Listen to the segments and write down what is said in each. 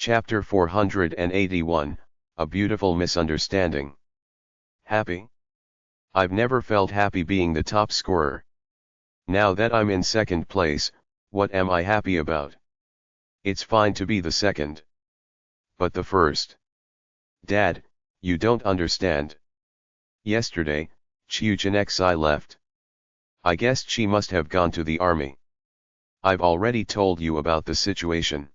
Chapter 481, A Beautiful Misunderstanding. Happy? I've never felt happy being the top scorer. Now that I'm in second place, what am I happy about? It's fine to be the second. But the first. Dad, you don't understand. Yesterday, Chiuchinexi left. I guessed she must have gone to the army. I've already told you about the situation.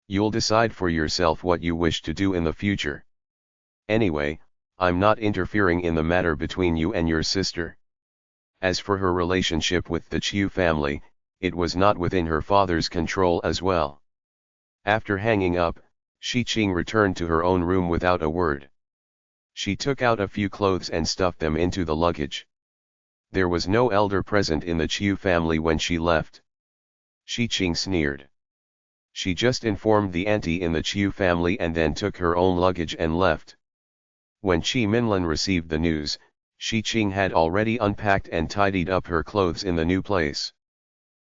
You'll decide for yourself what you wish to do in the future. Anyway, I'm not interfering in the matter between you and your sister. As for her relationship with the Chiu family, it was not within her father's control as well. After hanging up, Shi Qing returned to her own room without a word. She took out a few clothes and stuffed them into the luggage. There was no elder present in the Chiu family when she left. Shi Qing sneered. She just informed the auntie in the Chiu family and then took her own luggage and left. When Chi Minlan received the news, Shi Qing had already unpacked and tidied up her clothes in the new place.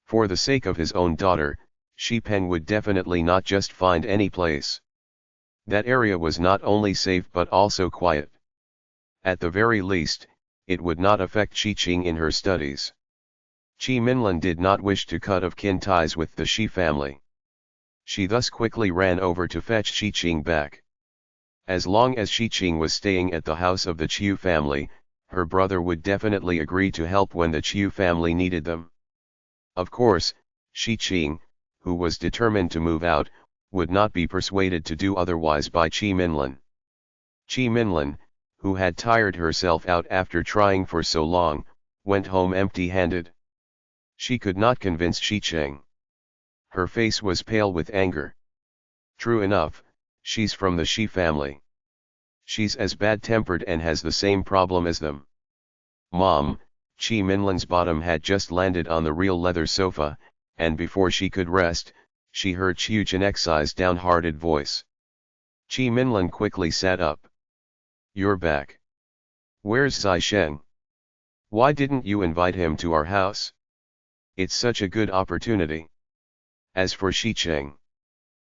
For the sake of his own daughter, Shi Peng would definitely not just find any place. That area was not only safe but also quiet. At the very least, it would not affect Shi Qing in her studies. Chi Minlan did not wish to cut off kin ties with the Shi family. She thus quickly ran over to fetch Shi Qing back. As long as Shi Qing was staying at the house of the Chiu family, her brother would definitely agree to help when the Chiu family needed them. Of course, Shi Qing, who was determined to move out, would not be persuaded to do otherwise by Chi Minlan. Chi Minlan, who had tired herself out after trying for so long, went home empty-handed. She could not convince Shi Qing. Her face was pale with anger. True enough, she's from the Shi family. She's as bad-tempered and has the same problem as them. Mom, Chi Minlan's bottom had just landed on the real leather sofa, and before she could rest, she heard Chiuchinexi's downhearted voice. Chi Minlan quickly sat up. You're back. Where's Zai Sheng? Why didn't you invite him to our house? It's such a good opportunity. As for Shi Qing,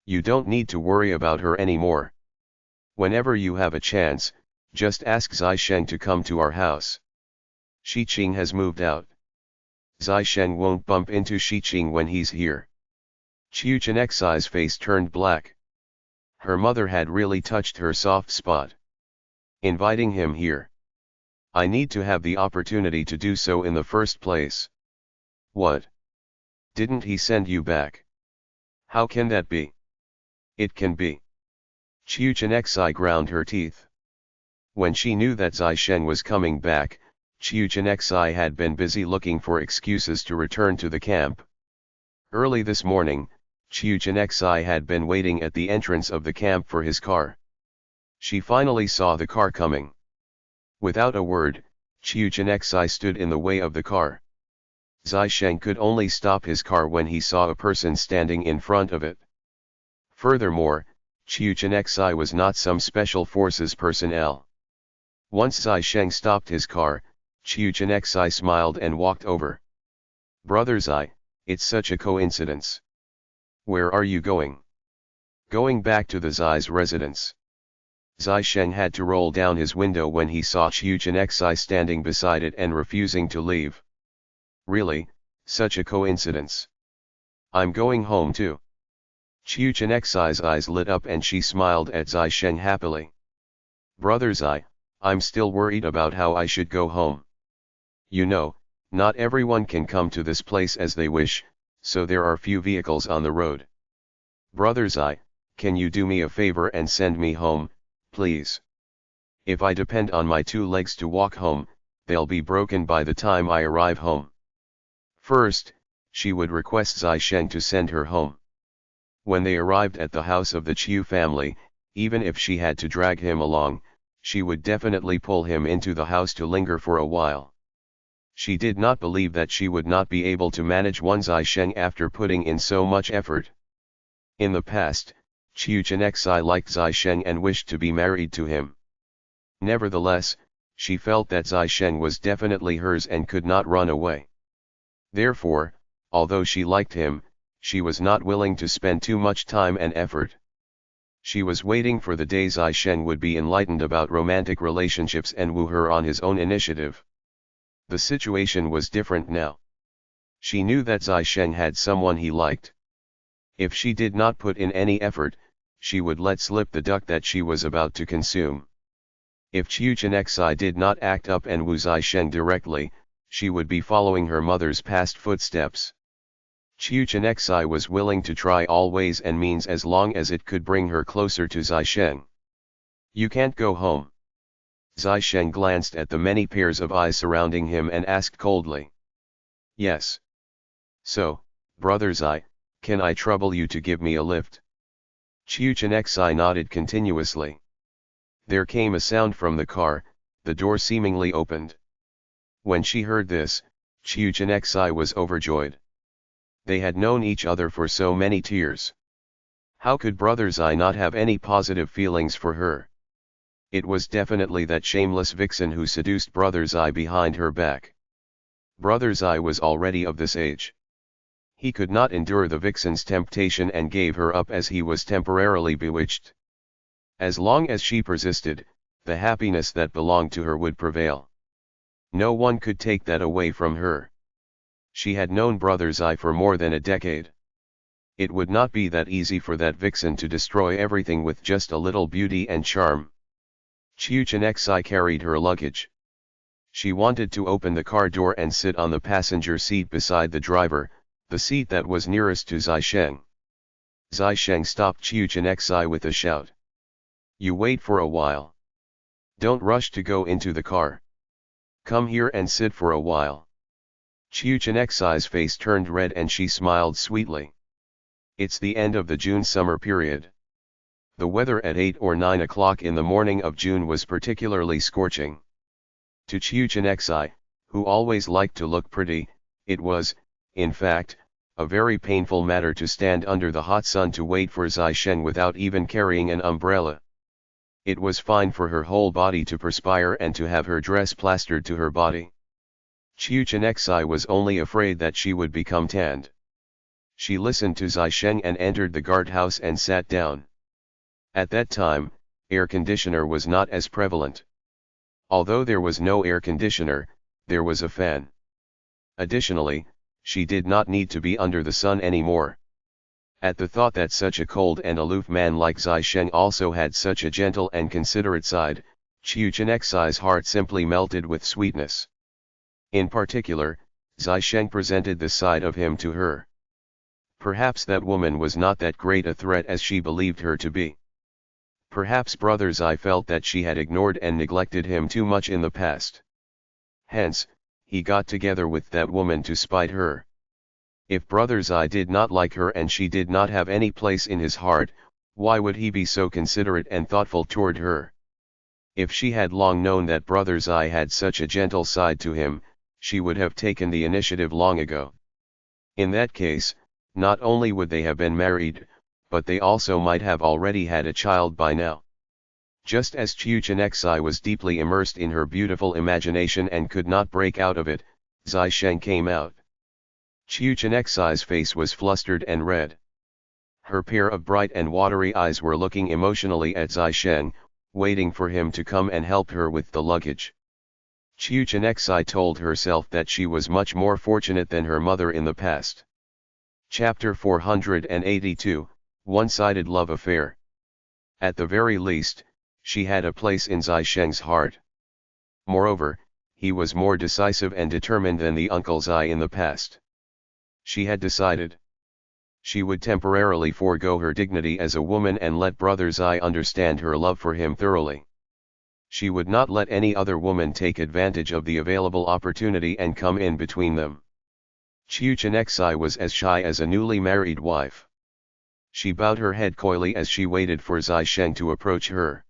you don't need to worry about her anymore. Whenever you have a chance, just ask Zai Sheng to come to our house. Shi Qing has moved out. Zai Sheng won't bump into Shi Qing when he's here. Chiuchinexi's face turned black. Her mother had really touched her soft spot. Inviting him here. I need to have the opportunity to do so in the first place. What? Didn't he send you back? How can that be? It can be. Chiuchinexi ground her teeth. When she knew that Zai Sheng was coming back, Chiuchinexi had been busy looking for excuses to return to the camp. Early this morning, Chiuchinexi had been waiting at the entrance of the camp for his car. She finally saw the car coming. Without a word, Chiuchinexi stood in the way of the car. Zai Sheng could only stop his car when he saw a person standing in front of it. Furthermore, Chiuchinexi was not some special forces personnel. Once Zai Sheng stopped his car, Chiuchinexi smiled and walked over. Brother Zai, it's such a coincidence. Where are you going? Going back to the Zai's residence. Zai Sheng had to roll down his window when he saw Chiuchinexi standing beside it and refusing to leave. Really, such a coincidence. I'm going home too. Chiuchinexi's eyes lit up and she smiled at Zai Sheng happily. Brother Zai, I'm still worried about how I should go home. You know, not everyone can come to this place as they wish, so there are few vehicles on the road. Brother Zai, can you do me a favor and send me home, please? If I depend on my 2 legs to walk home, they'll be broken by the time I arrive home. First, she would request Zai Sheng to send her home. When they arrived at the house of the Chiu family, even if she had to drag him along, she would definitely pull him into the house to linger for a while. She did not believe that she would not be able to manage one Zai Sheng after putting in so much effort. In the past, Chiuchinexi liked Zai Sheng and wished to be married to him. Nevertheless, she felt that Zai Sheng was definitely hers and could not run away. Therefore, although she liked him, she was not willing to spend too much time and effort. She was waiting for the day Zai Shen would be enlightened about romantic relationships and woo her on his own initiative. The situation was different now. She knew that Zai Shen had someone he liked. If she did not put in any effort, she would let slip the duck that she was about to consume. If Qiu Chenxi did not act up and woo Zai Shen directly, she would be following her mother's past footsteps. Qiu Chenxi was willing to try all ways and means as long as it could bring her closer to Zai Shen. You can't go home. Zai Shen glanced at the many pairs of eyes surrounding him and asked coldly. Yes. So, brother Zai, can I trouble you to give me a lift? Qiu Chenxi nodded continuously. There came a sound from the car, the door seemingly opened. When she heard this, Qiu Chenxi was overjoyed. They had known each other for so many years. How could brother Zai not have any positive feelings for her? It was definitely that shameless vixen who seduced brother Zai behind her back. Brother Zai was already of this age. He could not endure the vixen's temptation and gave her up as he was temporarily bewitched. As long as she persisted, the happiness that belonged to her would prevail. No one could take that away from her. She had known brother Zai for more than a decade. It would not be that easy for that vixen to destroy everything with just a little beauty and charm. Qiu Chenxi carried her luggage. She wanted to open the car door and sit on the passenger seat beside the driver, the seat that was nearest to Zai Shen. Zai Shen stopped Qiu Chenxi with a shout. You wait for a while. Don't rush to go into the car. Come here and sit for a while. Qiu Chenxi's face turned red and she smiled sweetly. It's the end of the June summer period. The weather at 8 or 9 o'clock in the morning of June was particularly scorching. To Qiu Chenxi, who always liked to look pretty, it was, in fact, a very painful matter to stand under the hot sun to wait for Zai Shen without even carrying an umbrella. It was fine for her whole body to perspire and to have her dress plastered to her body. Qiu Chenxi was only afraid that she would become tanned. She listened to Zai Shen and entered the guardhouse and sat down. At that time, air conditioner was not as prevalent. Although there was no air conditioner, there was a fan. Additionally, she did not need to be under the sun anymore. At the thought that such a cold and aloof man like Zai Shen also had such a gentle and considerate side, Qiu Chenxi's heart simply melted with sweetness. In particular, Zai Shen presented this side of him to her. Perhaps that woman was not that great a threat as she believed her to be. Perhaps brother Zai felt that she had ignored and neglected him too much in the past. Hence, he got together with that woman to spite her. If brother Zai did not like her and she did not have any place in his heart, why would he be so considerate and thoughtful toward her? If she had long known that brother Zai had such a gentle side to him, she would have taken the initiative long ago. In that case, not only would they have been married, but they also might have already had a child by now. Just as Qiu Chenxi was deeply immersed in her beautiful imagination and could not break out of it, Zai Shen came out. Qiu Chenxi's face was flustered and red. Her pair of bright and watery eyes were looking emotionally at Zai Shen, waiting for him to come and help her with the luggage. Qiu Chenxi told herself that she was much more fortunate than her mother in the past. Chapter 482, One-Sided Love Affair. At the very least, she had a place in Zai Shen's heart. Moreover, he was more decisive and determined than the Uncle Zai in the past. She had decided. She would temporarily forego her dignity as a woman and let brother Zai understand her love for him thoroughly. She would not let any other woman take advantage of the available opportunity and come in between them. Qiu Chenxi was as shy as a newly married wife. She bowed her head coyly as she waited for Zai Shen to approach her.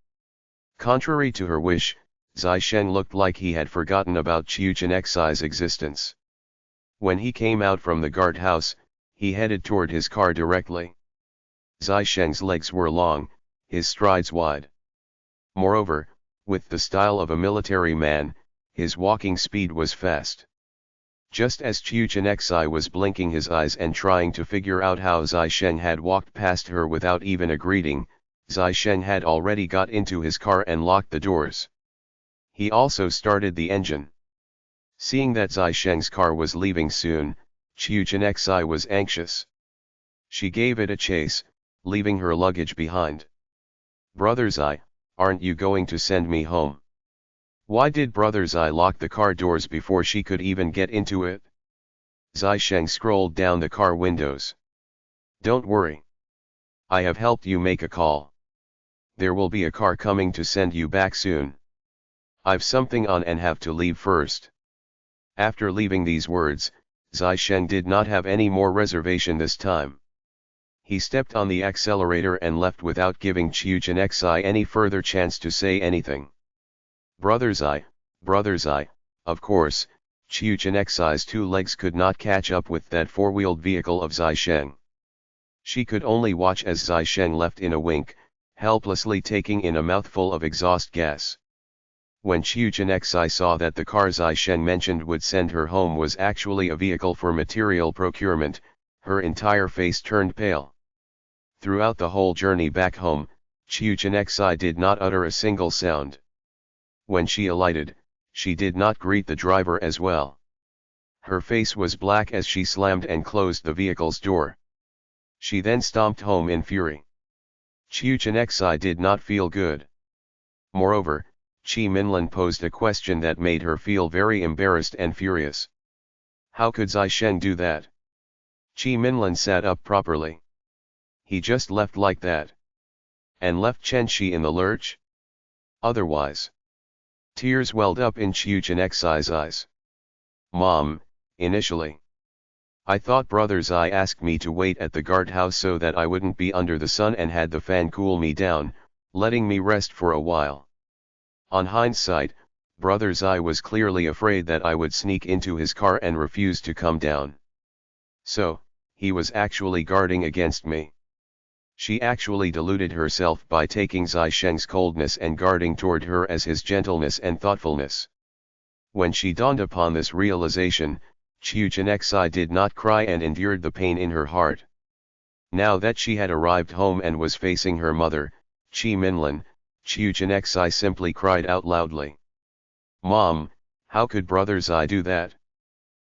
Contrary to her wish, Zai Shen looked like he had forgotten about Qiu Chenxi's existence. When he came out from the guardhouse, he headed toward his car directly. Zai Shen's legs were long, his strides wide. Moreover, with the style of a military man, his walking speed was fast. Just as Qiu Chenxi was blinking his eyes and trying to figure out how Zai Shen had walked past her without even a greeting, Zai Sheng had already got into his car and locked the doors. He also started the engine. Seeing that Zai Sheng's car was leaving soon, Qiu Chenxi was anxious. She gave it a chase, leaving her luggage behind. "Brother Zai, aren't you going to send me home?" Why did Brother Zai lock the car doors before she could even get into it? Zai Sheng scrolled down the car windows. "Don't worry. I have helped you make a call. There will be a car coming to send you back soon. I've something on and have to leave first." After leaving these words, Zai Sheng did not have any more reservation this time. He stepped on the accelerator and left without giving Qiu Chenxi any further chance to say anything. Brother Zai, of course, Qiu Chenxi's two legs could not catch up with that four-wheeled vehicle of Zai Sheng. She could only watch as Zai Sheng left in a wink, helplessly taking in a mouthful of exhaust gas. When Qiu Chenxi saw that the car Zai Sheng mentioned would send her home was actually a vehicle for material procurement, her entire face turned pale. Throughout the whole journey back home, Qiu Chenxi did not utter a single sound. When she alighted, she did not greet the driver as well. Her face was black as she slammed and closed the vehicle's door. She then stomped home in fury. Qiu Chenxi did not feel good. Moreover, Qi Minlan posed a question that made her feel very embarrassed and furious. How could Zai Sheng do that? Qi Minlan sat up properly. He just left like that. And left Chen Shi in the lurch? Otherwise. Tears welled up in Qiu Chenxi's eyes. "Mom, initially, I thought Brother Zai asked me to wait at the guardhouse so that I wouldn't be under the sun and had the fan cool me down, letting me rest for a while. On hindsight, Brother Zai was clearly afraid that I would sneak into his car and refuse to come down. So, he was actually guarding against me." She actually deluded herself by taking Zai Sheng's coldness and guarding toward her as his gentleness and thoughtfulness. When she dawned upon this realization, Qiu Chenxi did not cry and endured the pain in her heart. Now that she had arrived home and was facing her mother, Qi Minlan, Qiu Chenxi simply cried out loudly. "Mom, how could Brother Zai do that?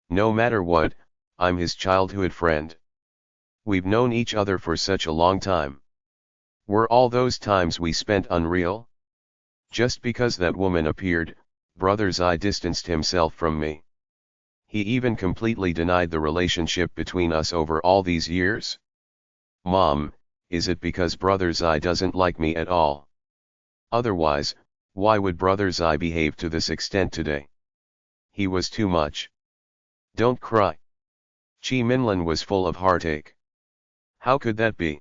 No matter what, I'm his childhood friend. We've known each other for such a long time. Were all those times we spent unreal? Just because that woman appeared, Brother Zai distanced himself from me. He even completely denied the relationship between us over all these years. Mom, is it because Brother Zai doesn't like me at all? Otherwise, why would Brother Zai behave to this extent today? He was too much. Don't cry." Qi Minlan was full of heartache. "How could that be?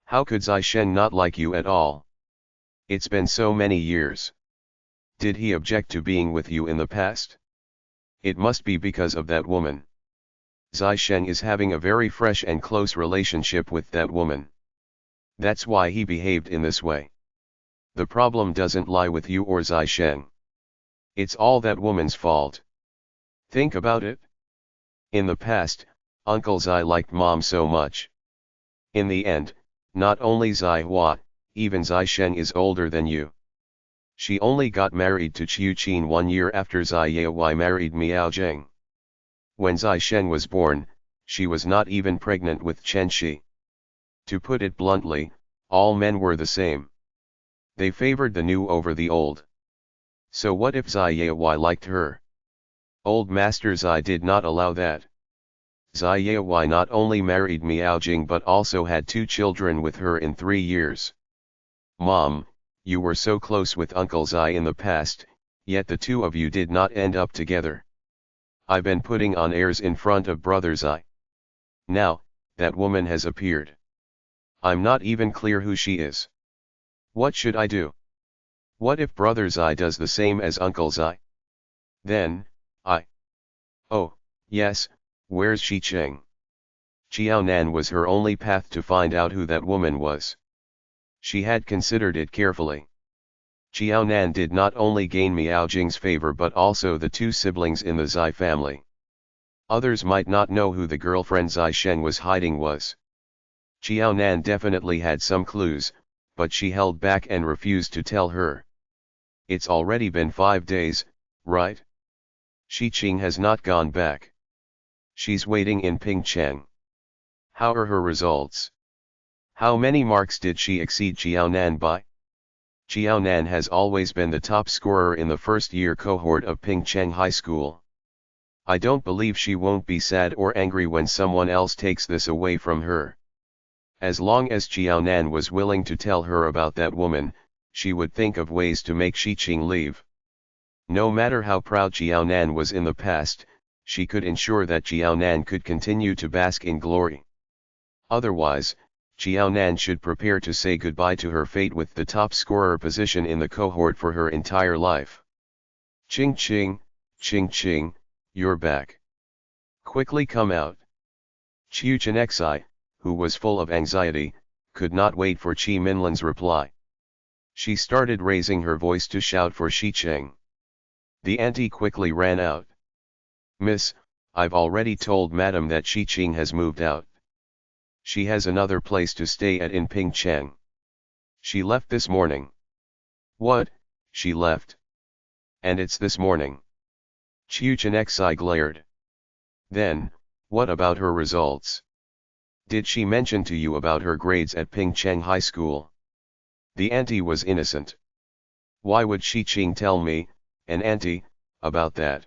How could Zai Sheng not like you at all? It's been so many years. Did he object to being with you in the past? It must be because of that woman. Zai Sheng is having a very fresh and close relationship with that woman. That's why he behaved in this way. The problem doesn't lie with you or Zai Sheng. It's all that woman's fault. Think about it. In the past, Uncle Zai liked Mom so much. In the end, not only Zai Hua, even Zai Sheng is older than you. She only got married to Qiu Qin 1 year after Zai Yewei married Miao Zheng. When Zai Sheng was born, she was not even pregnant with Chen Shi. To put it bluntly, all men were the same. They favored the new over the old. So what if Zai Yewei liked her? Old Master Zai did not allow that. Zai Yewei not only married Miao Jing but also had 2 children with her in 3 years. Mom, you were so close with Uncle Zai in the past, yet the two of you did not end up together. I've been putting on airs in front of Brother Zai. Now, that woman has appeared. I'm not even clear who she is. What should I do? What if Brother Zai does the same as Uncle Zai? Then, Oh, yes, where's Shi Cheng? Xiao Nan was her only path to find out who that woman was. She had considered it carefully. Xiao Nan did not only gain Miao Jing's favor but also the 2 siblings in the Zai family. Others might not know who the girlfriend Zai Sheng was hiding was. Xiao Nan definitely had some clues, but she held back and refused to tell her. It's already been 5 days, right? Xiqing has not gone back. She's waiting in Pingcheng. How are her results? How many marks did she exceed Jiaonan by? Jiaonan has always been the top scorer in the first-year cohort of Pingcheng High School. I don't believe she won't be sad or angry when someone else takes this away from her. As long as Jiaonan was willing to tell her about that woman, she would think of ways to make Xiqing leave. No matter how proud Jiaonan was in the past, she could ensure that Jiaonan could continue to bask in glory. Otherwise, Jiaonan should prepare to say goodbye to her fate with the top scorer position in the cohort for her entire life. Ching, you're back. Quickly come out. Qiu Chenexai, who was full of anxiety, could not wait for Qi Minlan's reply. She started raising her voice to shout for Xiqing. The auntie quickly ran out. Miss, I've already told madam that Xiqing has moved out. She has another place to stay at in Pingcheng. She left this morning. What, she left? And it's this morning? Qiu Chenexai glared. Then, what about her results? Did she mention to you about her grades at Pingcheng High School? The auntie was innocent. Why would Xiqing tell me, an auntie, about that?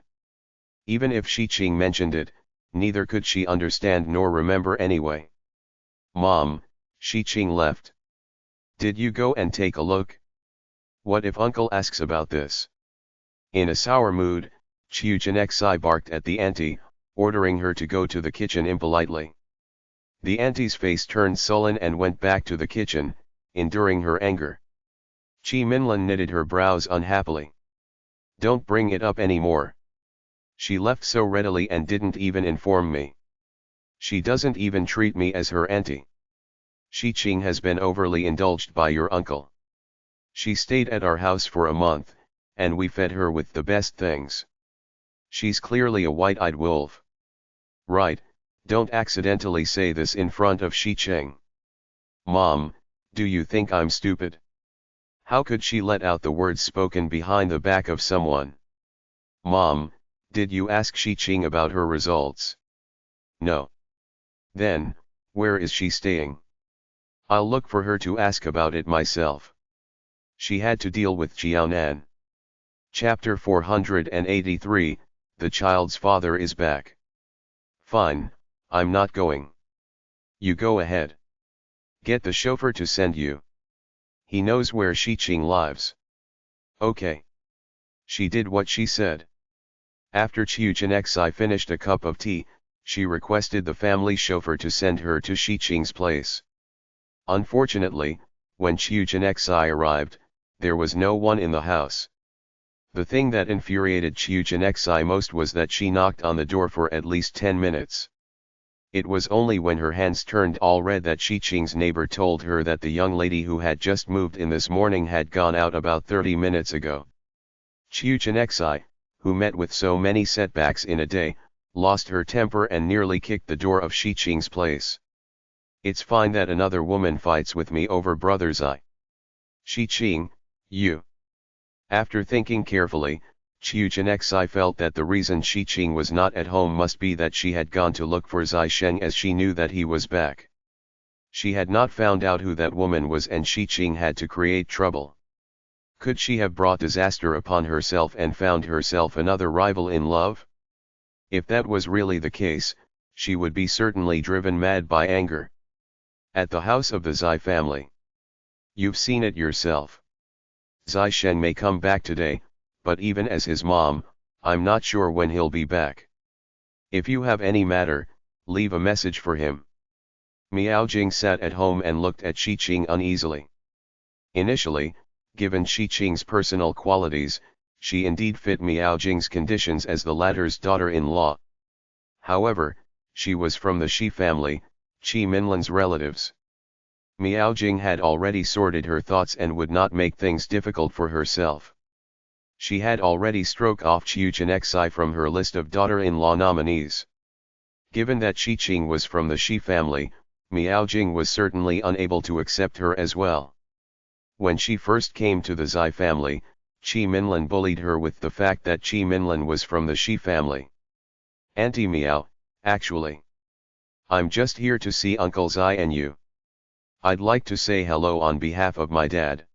Even if Xiqing mentioned it, neither could she understand nor remember anyway. Mom, Xiqing left. Did you go and take a look? What if uncle asks about this? In a sour mood, Qiu Chenexai barked at the auntie, ordering her to go to the kitchen impolitely. The auntie's face turned sullen and went back to the kitchen, enduring her anger. Qi Minlan knitted her brows unhappily. Don't bring it up anymore. She left so readily and didn't even inform me. She doesn't even treat me as her auntie. Xiqing has been overly indulged by your uncle. She stayed at our house for a month, and we fed her with the best things. She's clearly a white-eyed wolf. Right, don't accidentally say this in front of Xiqing. Mom, do you think I'm stupid? How could she let out the words spoken behind the back of someone? Mom, did you ask Xiqing about her results? No. Then, where is she staying? I'll look for her to ask about it myself. She had to deal with Jiaonan. Chapter 483, The Child's Father is Back. Fine, I'm not going. You go ahead. Get the chauffeur to send you. He knows where Xiqing lives. Okay. She did what she said. After Qiu Chenexai finished a cup of tea, she requested the family chauffeur to send her to Xiqing's place. Unfortunately, when Qiu Chenexai arrived, there was no one in the house. The thing that infuriated Qiu Chenexai most was that she knocked on the door for at least 10 minutes. It was only when her hands turned all red that Xiqing's neighbor told her that the young lady who had just moved in this morning had gone out about 30 minutes ago. Qiu Chenexai, who met with so many setbacks in a day, lost her temper and nearly kicked the door of Xiqing's place. It's fine that another woman fights with me over brother's eye. Xiqing, you. After thinking carefully, Qiu Chenexai felt that the reason Xiqing was not at home must be that she had gone to look for Zai Sheng as she knew that he was back. She had not found out who that woman was and Xiqing had to create trouble. Could she have brought disaster upon herself and found herself another rival in love? If that was really the case, she would be certainly driven mad by anger. At the house of the Zai family. You've seen it yourself. Zai Sheng may come back today, but even as his mom, I'm not sure when he'll be back. If you have any matter, leave a message for him. Miao Jing sat at home and looked at Xiqing uneasily. Initially, given Xiqing's personal qualities, she indeed fit Miao Jing's conditions as the latter's daughter-in-law. However, she was from the Shi family, Qi Minlan's relatives. Miao Jing had already sorted her thoughts and would not make things difficult for herself. She had already struck off Qiu Chenexai from her list of daughter-in-law nominees. Given that Xiqing was from the Shi family, Miao Jing was certainly unable to accept her as well. When she first came to the Zai family, Chi Minlan bullied her with the fact that Chi Minlan was from the Shi family. Auntie Meow, actually. I'm just here to see Uncle Zai and you. I'd like to say hello on behalf of my dad.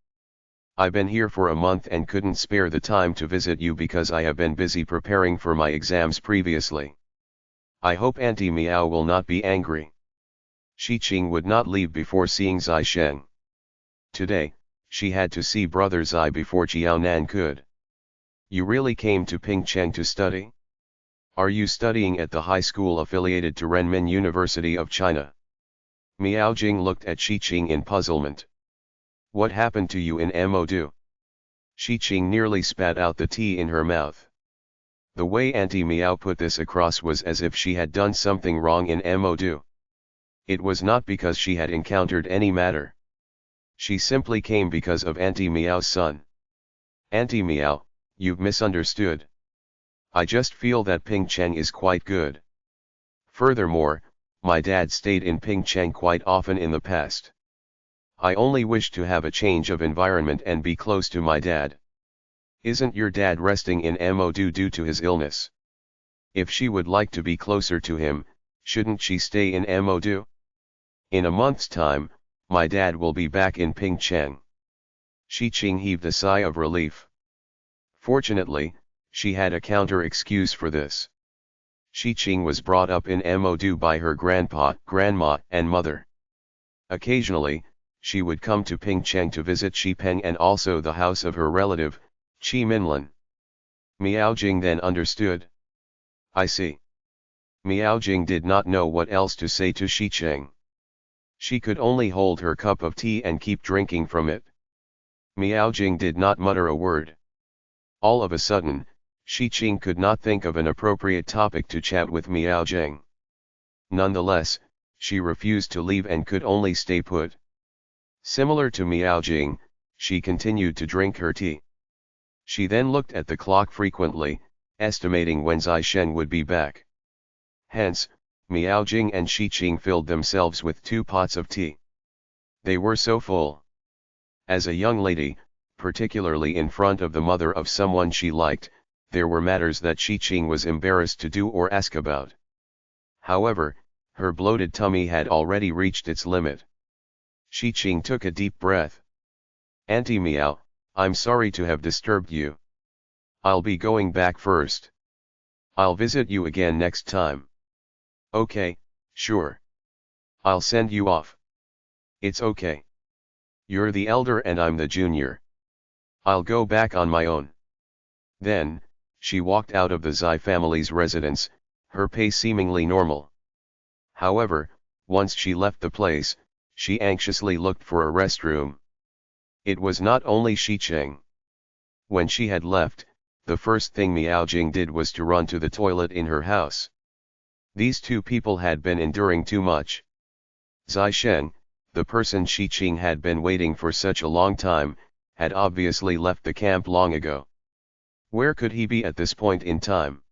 I've been here for a month and couldn't spare the time to visit you because I have been busy preparing for my exams previously. I hope Auntie Meow will not be angry. Shi Qing would not leave before seeing Zai Sheng. Today, she had to see brother Zai before Jiao Nan could. You really came to Pingcheng to study? Are you studying at the high school affiliated to Renmin University of China? Miao Jing looked at Shi Qing in puzzlement. What happened to you in Mo? Shi Qing nearly spat out the tea in her mouth. The way Auntie Meow put this across was as if she had done something wrong in Mo. It was not because she had encountered any matter. She simply came because of Auntie Meow's son. Auntie Meow, you've misunderstood. I just feel that Pingcheng is quite good. Furthermore, my dad stayed in Pingcheng quite often in the past. I only wish to have a change of environment and be close to my dad. Isn't your dad resting in Mo due to his illness? If she would like to be closer to him, shouldn't she stay in Mo? In a month's time, my dad will be back in Pingcheng. Shi Qing heaved a sigh of relief. Fortunately, she had a counter-excuse for this. Shi Qing was brought up in Mo by her grandpa, grandma, and mother. Occasionally, she would come to Pingcheng to visit Shi Peng and also the house of her relative, Chi Minlan. Miao Jing then understood. I see. Miao Jing did not know what else to say to Shi Qing. She could only hold her cup of tea and keep drinking from it. Miao Jing did not mutter a word. All of a sudden, Shi Qing could not think of an appropriate topic to chat with Miao Jing. Nonetheless, she refused to leave and could only stay put. Similar to Miao Jing, she continued to drink her tea. She then looked at the clock frequently, estimating when Zai Shen would be back. Hence, Miao Jing and Shi Qing filled themselves with 2 pots of tea. They were so full. As a young lady, particularly in front of the mother of someone she liked, there were matters that Shi Qing was embarrassed to do or ask about. However, her bloated tummy had already reached its limit. Shi Qing took a deep breath. Auntie Meow, I'm sorry to have disturbed you. I'll be going back first. I'll visit you again next time. Okay, sure. I'll send you off. It's okay. You're the elder and I'm the junior. I'll go back on my own. Then, she walked out of the Zai family's residence, her pace seemingly normal. However, once she left the place, she anxiously looked for a restroom. It was not only Shi Qing. When she had left, the first thing Miao Jing did was to run to the toilet in her house. These 2 people had been enduring too much. Zai Shen, the person Shi Qing had been waiting for such a long time, had obviously left the camp long ago. Where could he be at this point in time?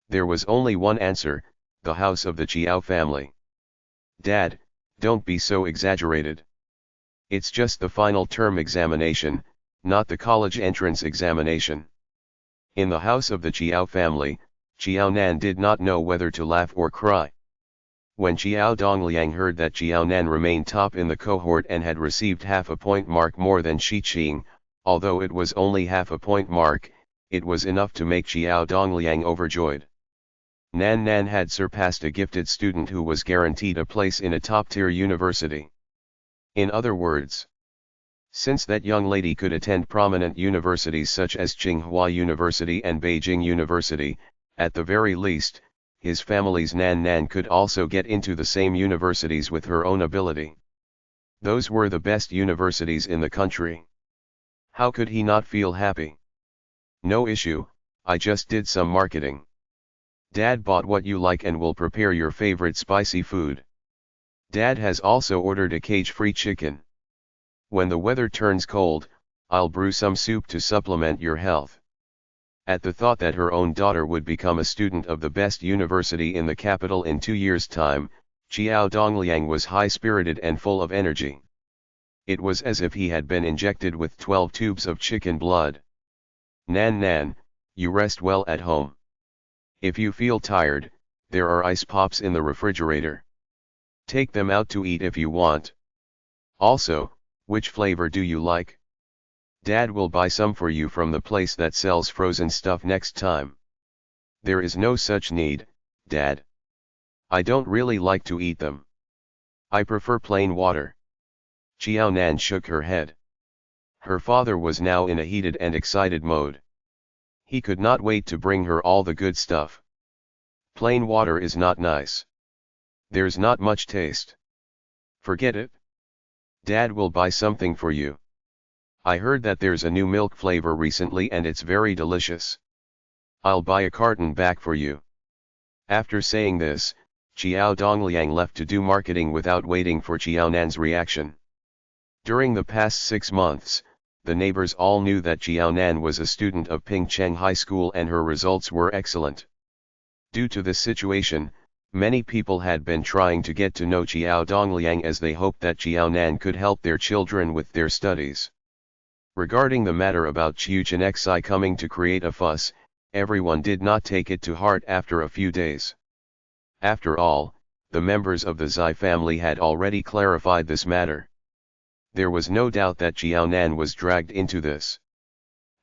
There was only one answer, the house of the Chiao family. Dad, don't be so exaggerated. It's just the final term examination, not the college entrance examination. In the house of the Chiao family, Chiao Nan did not know whether to laugh or cry. When Chiao Dongliang heard that Chiao Nan remained top in the cohort and had received half a point mark more than Shi Qing, although it was only half a point mark, it was enough to make Chiao Dongliang overjoyed. Nan Nan had surpassed a gifted student who was guaranteed a place in a top-tier university. In other words, since that young lady could attend prominent universities such as Tsinghua University and Beijing University, at the very least, his family's Nan Nan could also get into the same universities with her own ability. Those were the best universities in the country. How could he not feel happy? No issue, I just did some marketing. Dad bought what you like and will prepare your favorite spicy food. Dad has also ordered a cage-free chicken. When the weather turns cold, I'll brew some soup to supplement your health. At the thought that her own daughter would become a student of the best university in the capital in 2 years' time, Chiao Dongliang was high-spirited and full of energy. It was as if he had been injected with 12 tubes of chicken blood. Nan Nan, you rest well at home. If you feel tired, there are ice pops in the refrigerator. Take them out to eat if you want. Also, which flavor do you like? Dad will buy some for you from the place that sells frozen stuff next time. There is no such need, Dad. I don't really like to eat them. I prefer plain water. Xiao Nan shook her head. Her father was now in a heated and excited mode. He could not wait to bring her all the good stuff. Plain water is not nice. There's not much taste. Forget it. Dad will buy something for you. I heard that there's a new milk flavor recently and it's very delicious. I'll buy a carton back for you. After saying this, Xiao Dongliang left to do marketing without waiting for Xiao Nan's reaction. During the past 6 months, the neighbors all knew that Xiao Nan was a student of Pingcheng High School and her results were excellent. Due to this situation, many people had been trying to get to know Xiao Dongliang as they hoped that Xiao Nan could help their children with their studies. Regarding the matter about Qiu Chenxi coming to create a fuss, everyone did not take it to heart after a few days. After all, the members of the Zai family had already clarified this matter. There was no doubt that Xiao Nan was dragged into this.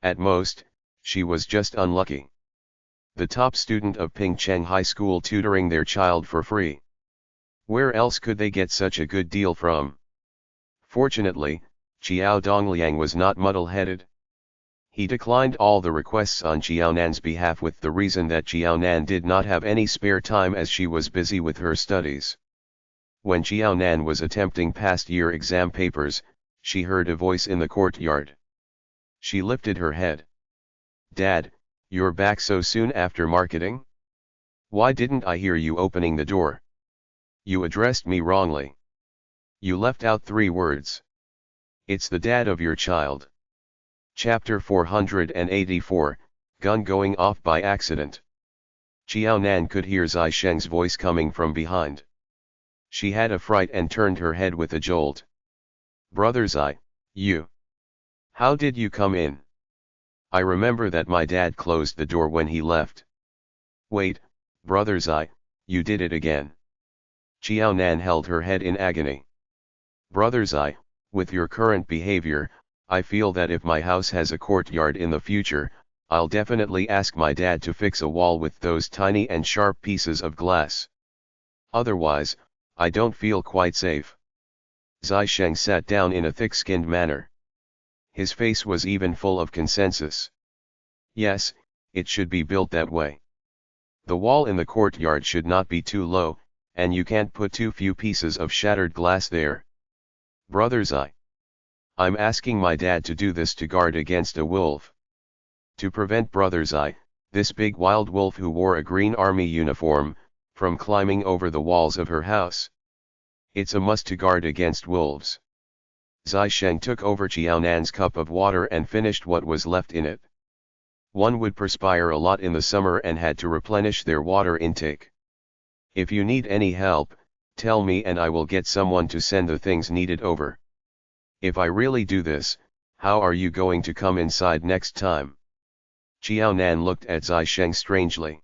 At most, she was just unlucky. The top student of Pingcheng High School tutoring their child for free. Where else could they get such a good deal from? Fortunately, Xiao Dongliang was not muddle-headed. He declined all the requests on Xiao Nan's behalf with the reason that Xiao Nan did not have any spare time as she was busy with her studies. When Xiao Nan was attempting past-year exam papers, she heard a voice in the courtyard. She lifted her head. Dad, you're back so soon after marketing? Why didn't I hear you opening the door? You addressed me wrongly. You left out 3 words. It's the dad of your child. Chapter 484, Gun Going Off by Accident. Xiao Nan could hear Zai Sheng's voice coming from behind. She had a fright and turned her head with a jolt. Brother Zai, you. How did you come in? I remember that my dad closed the door when he left. Wait, Brother Zai, you did it again. Xiao Nan held her head in agony. Brother Zai, with your current behavior, I feel that if my house has a courtyard in the future, I'll definitely ask my dad to fix a wall with those tiny and sharp pieces of glass. Otherwise, I don't feel quite safe. Zai Sheng sat down in a thick-skinned manner. His face was even full of consensus. Yes, it should be built that way. The wall in the courtyard should not be too low, and you can't put too few pieces of shattered glass there. Brother Zai. I'm asking my dad to do this to guard against a wolf. To prevent Brother Zai, this big wild wolf who wore a green army uniform, from climbing over the walls of her house. It's a must to guard against wolves. Zai Sheng took over Xiao Nan's cup of water and finished what was left in it. One would perspire a lot in the summer and had to replenish their water intake. If you need any help, tell me and I will get someone to send the things needed over. If I really do this, how are you going to come inside next time? Xiao Nan looked at Zai Sheng strangely.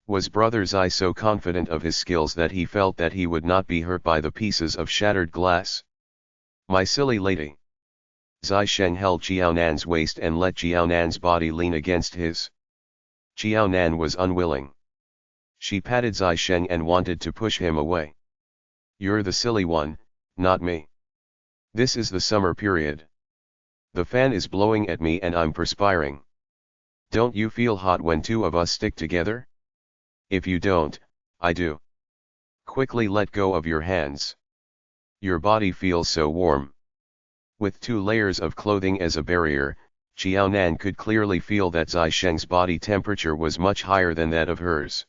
Was Brother Zai so confident of his skills that he felt that he would not be hurt by the pieces of shattered glass? My silly lady. Zai Sheng held Xiao Nan's waist and let Xiao Nan's body lean against his. Xiao Nan was unwilling. She patted Zai Sheng and wanted to push him away. You're the silly one, not me. This is the summer period. The fan is blowing at me and I'm perspiring. Don't you feel hot when 2 of us stick together? If you don't, I do. Quickly let go of your hands. Your body feels so warm. With 2 layers of clothing as a barrier, Xiao Nan could clearly feel that Zai Sheng's body temperature was much higher than that of hers.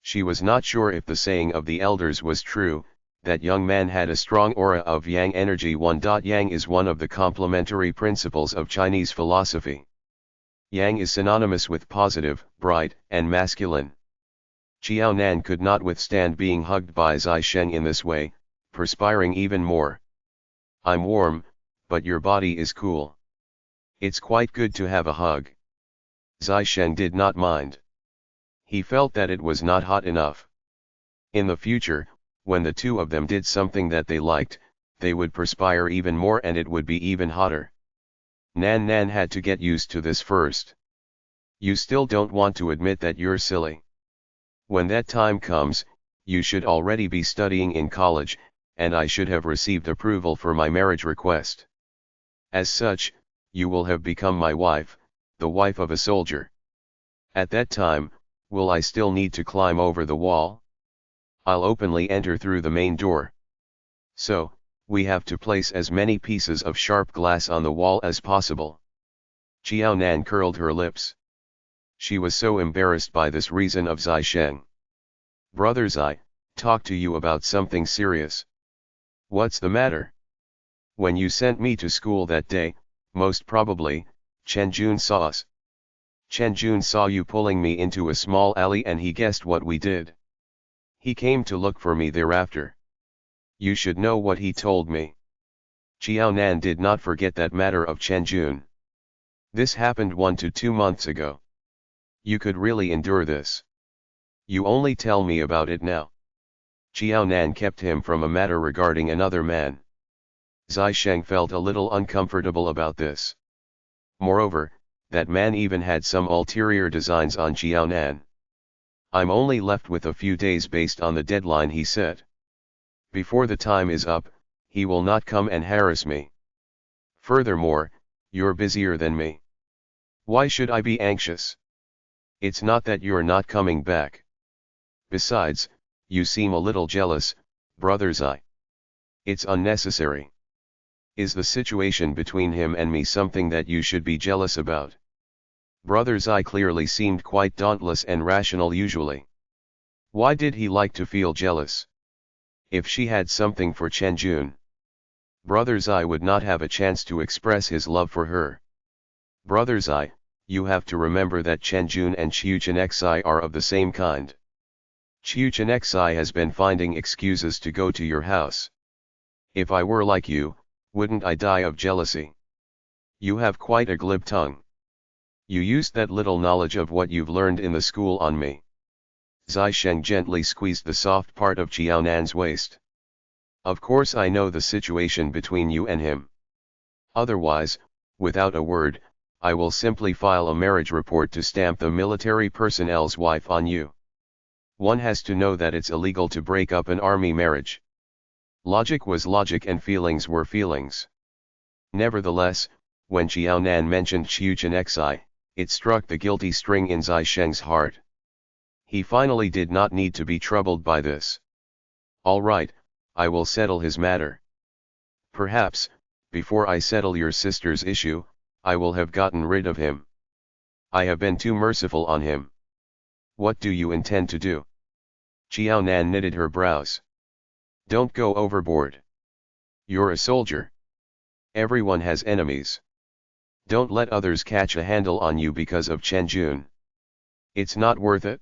She was not sure if the saying of the elders was true, that young man had a strong aura of yang energy. Yang is one of the complementary principles of Chinese philosophy. Yang is synonymous with positive, bright, and masculine. Xiao Nan could not withstand being hugged by Zai Sheng in this way, perspiring even more. I'm warm, but your body is cool. It's quite good to have a hug. Zai did not mind. He felt that it was not hot enough. In the future, when the two of them did something that they liked, they would perspire even more and it would be even hotter. Nan had to get used to this first. You still don't want to admit that you're silly. When that time comes, you should already be studying in college, and I should have received approval for my marriage request. As such, you will have become my wife, the wife of a soldier. At that time, will I still need to climb over the wall? I'll openly enter through the main door. So, we have to place as many pieces of sharp glass on the wall as possible. Xiao Nan curled her lips. She was so embarrassed by this reason of Zai Sheng. Brothers, I talk to you about something serious. What's the matter? When you sent me to school that day, most probably, Chen Jun saw us. Chen Jun saw you pulling me into a small alley and he guessed what we did. He came to look for me thereafter. You should know what he told me. Xiao Nan did not forget that matter of Chen Jun. This happened 1 to 2 months ago. You could really endure this. You only tell me about it now. Xiao Nan kept him from a matter regarding another man. Zai Sheng felt a little uncomfortable about this. Moreover, that man even had some ulterior designs on Xiao Nan. I'm only left with a few days based on the deadline, he said. Before the time is up, he will not come and harass me. Furthermore, you're busier than me. Why should I be anxious? It's not that you're not coming back. Besides, you seem a little jealous, brothers. It's unnecessary. Is the situation between him and me something that you should be jealous about? Brothers I clearly seemed quite dauntless and rational usually. Why did he like to feel jealous? If she had something for Chen Jun, Brothers I would not have a chance to express his love for her. Brothers you have to remember that Chen Jun and Qiu Chenxi are of the same kind. Qiu Chenxi has been finding excuses to go to your house. If I were like you, wouldn't I die of jealousy? You have quite a glib tongue. You used that little knowledge of what you've learned in the school on me. Zai Sheng gently squeezed the soft part of Xiao Nan's waist. Of course I know the situation between you and him. Otherwise, without a word, I will simply file a marriage report to stamp the military personnel's wife on you. One has to know that it's illegal to break up an army marriage. Logic was logic and feelings were feelings. Nevertheless, when Xiao Nan mentioned Qiu Chenxi, it struck the guilty string in Zai Sheng's heart. He finally did not need to be troubled by this. All right, I will settle his matter. Perhaps, before I settle your sister's issue, I will have gotten rid of him. I have been too merciful on him. What do you intend to do? Xiao Nan knitted her brows. Don't go overboard. You're a soldier. Everyone has enemies. Don't let others catch a handle on you because of Chen Jun. It's not worth it.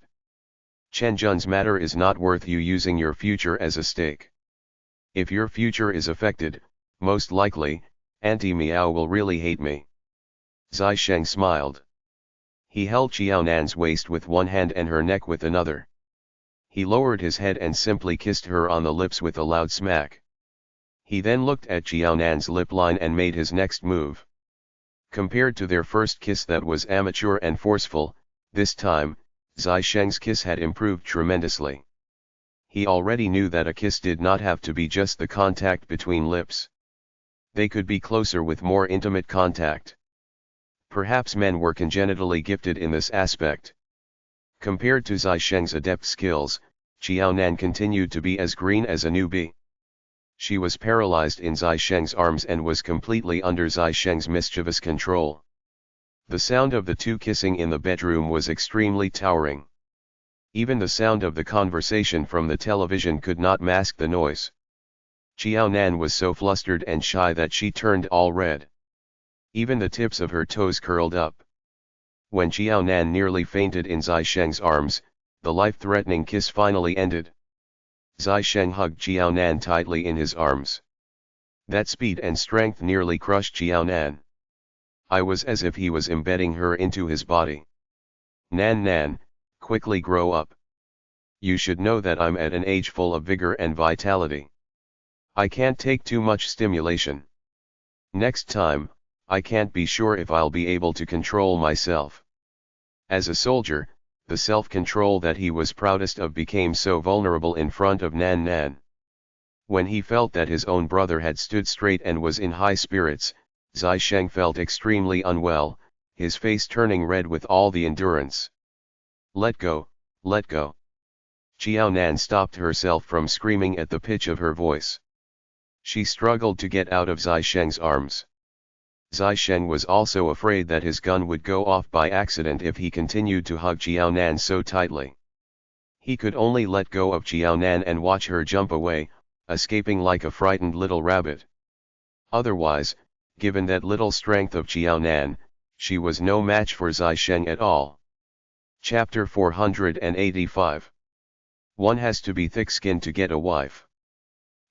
Chen Jun's matter is not worth you using your future as a stake. If your future is affected, most likely, Auntie Miao will really hate me. Zai Sheng smiled. He held Xiao Nan's waist with one hand and her neck with another. He lowered his head and simply kissed her on the lips with a loud smack. He then looked at Xiao Nan's lip line and made his next move. Compared to their first kiss that was amateur and forceful, this time, Zai Sheng's kiss had improved tremendously. He already knew that a kiss did not have to be just the contact between lips. They could be closer with more intimate contact. Perhaps men were congenitally gifted in this aspect. Compared to Zai Sheng's adept skills, Xiao Nan continued to be as green as a newbie. She was paralyzed in Zai Sheng's arms and was completely under Zai Sheng's mischievous control. The sound of the two kissing in the bedroom was extremely towering. Even the sound of the conversation from the television could not mask the noise. Xiao Nan was so flustered and shy that she turned all red. Even the tips of her toes curled up. When Xiao Nan nearly fainted in Zai Sheng's arms, the life-threatening kiss finally ended. Zai Sheng hugged Xiao Nan tightly in his arms. That speed and strength nearly crushed Jiaonan. I was as if he was embedding her into his body. Nan Nan, quickly grow up. You should know that I'm at an age full of vigor and vitality. I can't take too much stimulation. Next time, I can't be sure if I'll be able to control myself. As a soldier, the self-control that he was proudest of became so vulnerable in front of Nan Nan. When he felt that his own brother had stood straight and was in high spirits, Zai Sheng felt extremely unwell, his face turning red with all the endurance. Let go, let go. Jiaonan stopped herself from screaming at the pitch of her voice. She struggled to get out of Zai Sheng's arms. Zai Sheng was also afraid that his gun would go off by accident if he continued to hug Jiaonan so tightly. He could only let go of Jiaonan and watch her jump away, escaping like a frightened little rabbit. Otherwise, given that little strength of Jiaonan, she was no match for Zai Sheng at all. Chapter 485. One has to be thick-skinned to get a wife.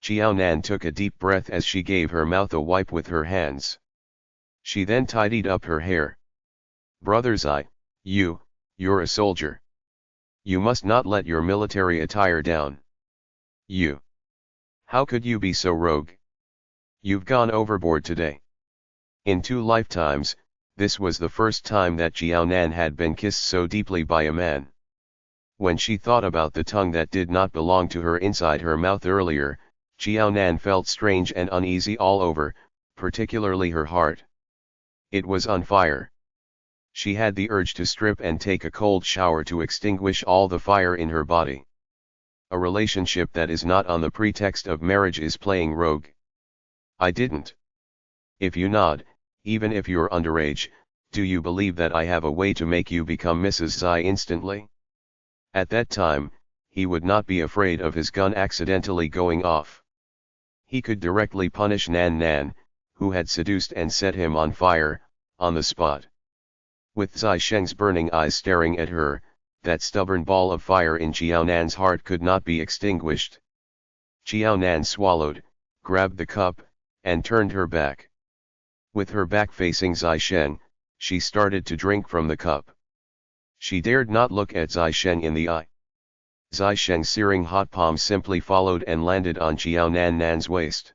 Jiaonan took a deep breath as she gave her mouth a wipe with her hands. She then tidied up her hair. Brother Zai, you're a soldier. You must not let your military attire down. How could you be so rogue? You've gone overboard today. In 2 lifetimes, this was the first time that Jiaonan had been kissed so deeply by a man. When she thought about the tongue that did not belong to her inside her mouth earlier, Jiaonan felt strange and uneasy all over, particularly her heart. It was on fire. She had the urge to strip and take a cold shower to extinguish all the fire in her body. A relationship that is not on the pretext of marriage is playing rogue. I didn't. If you nod, even if you're underage, do you believe that I have a way to make you become Mrs. Zai instantly? At that time, he would not be afraid of his gun accidentally going off. He could directly punish Nan Nan, who had seduced and set him on fire, on the spot. With Zai Sheng's burning eyes staring at her, that stubborn ball of fire in Jiaonan's heart could not be extinguished. Jiaonan swallowed, grabbed the cup, and turned her back. With her back facing Zai Sheng, she started to drink from the cup. She dared not look at Zai Sheng in the eye. Zai Sheng's searing hot palm simply followed and landed on Jiaonan Nan's waist.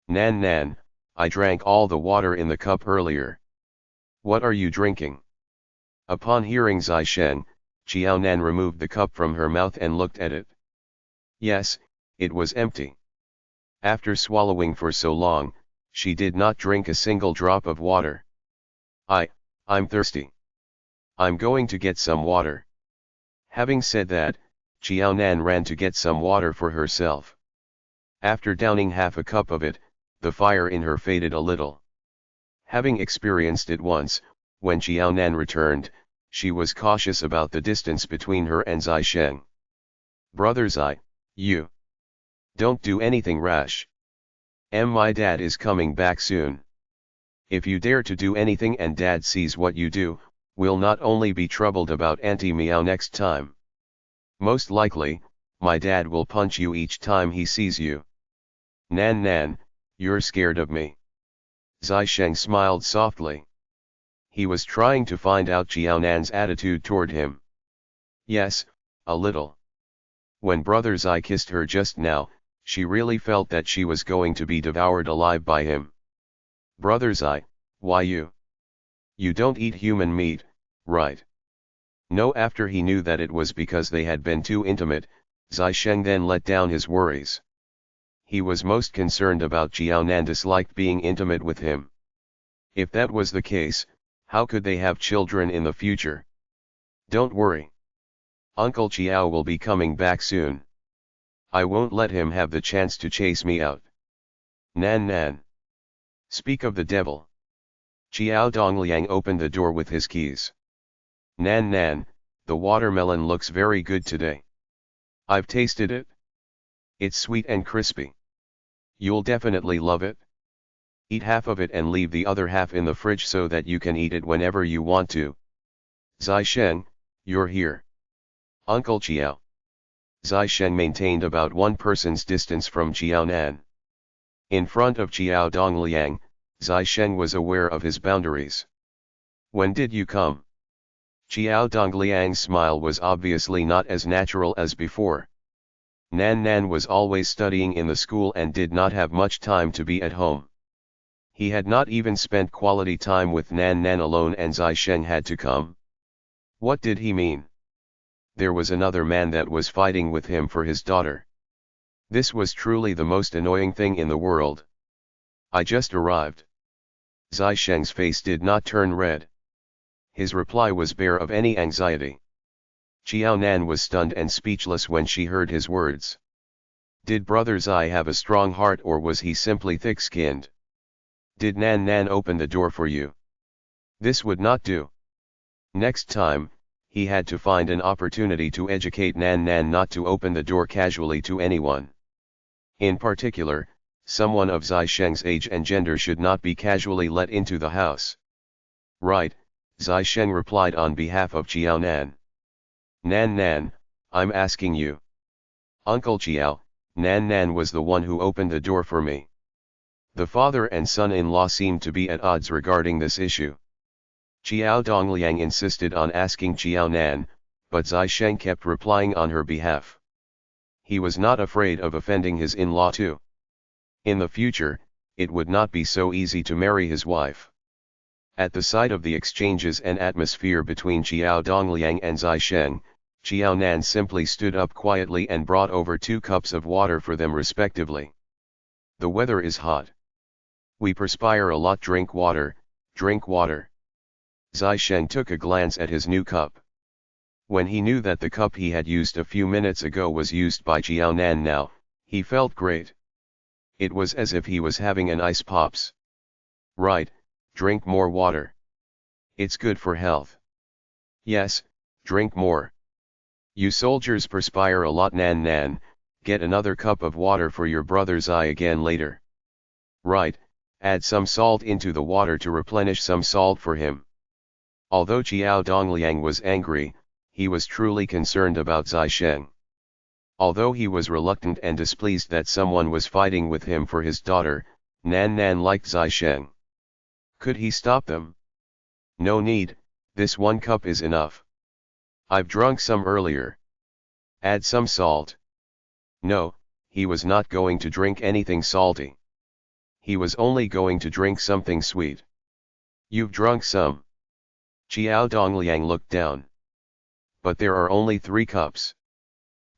Nan Nan, I drank all the water in the cup earlier. What are you drinking? Upon hearing Zai Sheng, Jiaonan removed the cup from her mouth and looked at it. Yes, it was empty. After swallowing for so long, she did not drink a single drop of water. I'm thirsty. I'm going to get some water. Having said that, Jiaonan ran to get some water for herself. After downing half a cup of it, the fire in her faded a little. Having experienced it once, when Jiaonan returned, she was cautious about the distance between her and Zai Sheng. Brother Zai, you don't do anything rash. My dad is coming back soon. If you dare to do anything and dad sees what you do, we'll not only be troubled about Auntie Meow next time. Most likely, my dad will punch you each time he sees you. Nan Nan, you're scared of me. Zai Sheng smiled softly. He was trying to find out Jiaonan's attitude toward him. Yes, a little. When Brother Zai kissed her just now, she really felt that she was going to be devoured alive by him. Brother Zai, why you don't eat human meat, right? No. After he knew that it was because they had been too intimate, Zai Sheng then let down his worries. He was most concerned about Jiaonan disliked being intimate with him. If that was the case, how could they have children in the future? Don't worry. Uncle Chiao will be coming back soon. I won't let him have the chance to chase me out. Nan Nan. Speak of the devil. Chiao Dongliang opened the door with his keys. Nan Nan, the watermelon looks very good today. I've tasted it. It's sweet and crispy. You'll definitely love it. Eat half of it and leave the other half in the fridge so that you can eat it whenever you want to. Zai Sheng, you're here. Uncle Chiao. Zai Sheng maintained about one person's distance from Jiaonan. In front of Qiao Dongliang, Zai Sheng was aware of his boundaries. When did you come? Qiao Dongliang's smile was obviously not as natural as before. Nan Nan was always studying in the school and did not have much time to be at home. He had not even spent quality time with Nan Nan alone, and Zai Sheng had to come. What did he mean? There was another man that was fighting with him for his daughter. This was truly the most annoying thing in the world. I just arrived. Zai Sheng's face did not turn red. His reply was bare of any anxiety. Qiao Nan was stunned and speechless when she heard his words. Did Brother Zai have a strong heart, or was he simply thick-skinned? Did Nan Nan open the door for you? This would not do. Next time, he had to find an opportunity to educate Nan Nan not to open the door casually to anyone. In particular, someone of Zai Sheng's age and gender should not be casually let into the house. Right, Zai Sheng replied on behalf of Qiao Nan. Nan Nan, I'm asking you. Uncle Qiao, Nan Nan was the one who opened the door for me. The father and son-in-law seemed to be at odds regarding this issue. Qiao Dongliang insisted on asking Qiao Nan, but Zai Sheng kept replying on her behalf. He was not afraid of offending his in-law too. In the future, it would not be so easy to marry his wife. At the sight of the exchanges and atmosphere between Qiao Dongliang and Zai Sheng, Qiao Nan simply stood up quietly and brought over 2 cups of water for them respectively. The weather is hot. We perspire a lot. Drink water, drink water. Zai Sheng took a glance at his new cup. When he knew that the cup he had used a few minutes ago was used by Qiao Nan now, he felt great. It was as if he was having an ice pops. Right, drink more water. It's good for health. Yes, drink more. You soldiers perspire a lot. Nan Nan, get another cup of water for your brother Zai again later. Right, add some salt into the water to replenish some salt for him. Although Qiao Dongliang was angry, he was truly concerned about Zai Sheng. Although he was reluctant and displeased that someone was fighting with him for his daughter, Nan Nan liked Zai Sheng. Could he stop them? No need, this 1 cup is enough. I've drunk some earlier. Add some salt. No, he was not going to drink anything salty. He was only going to drink something sweet. You've drunk some. Qiao Dongliang looked down. But there are only 3 cups.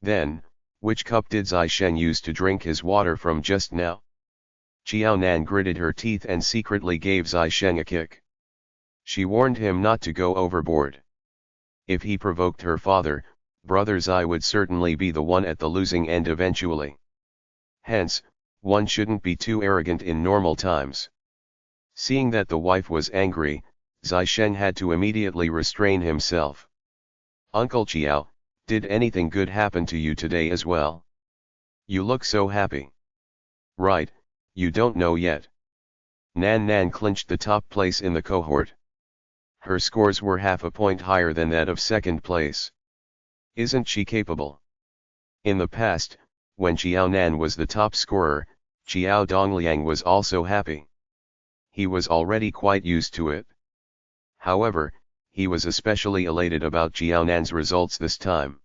Then, which cup did Zai Sheng use to drink his water from just now? Qiao Nan gritted her teeth and secretly gave Zai Sheng a kick. She warned him not to go overboard. If he provoked her father, Brother Zai would certainly be the one at the losing end eventually. Hence, one shouldn't be too arrogant in normal times. Seeing that the wife was angry, Zai Sheng had to immediately restrain himself. Uncle Qiao, did anything good happen to you today as well? You look so happy. Right, you don't know yet. Nan Nan clinched the top place in the cohort. Her scores were half a point higher than that of second place. Isn't she capable? In the past, when Qiao Nan was the top scorer, Qiao Dongliang was also happy. He was already quite used to it. However, he was especially elated about Qiao Nan's results this time.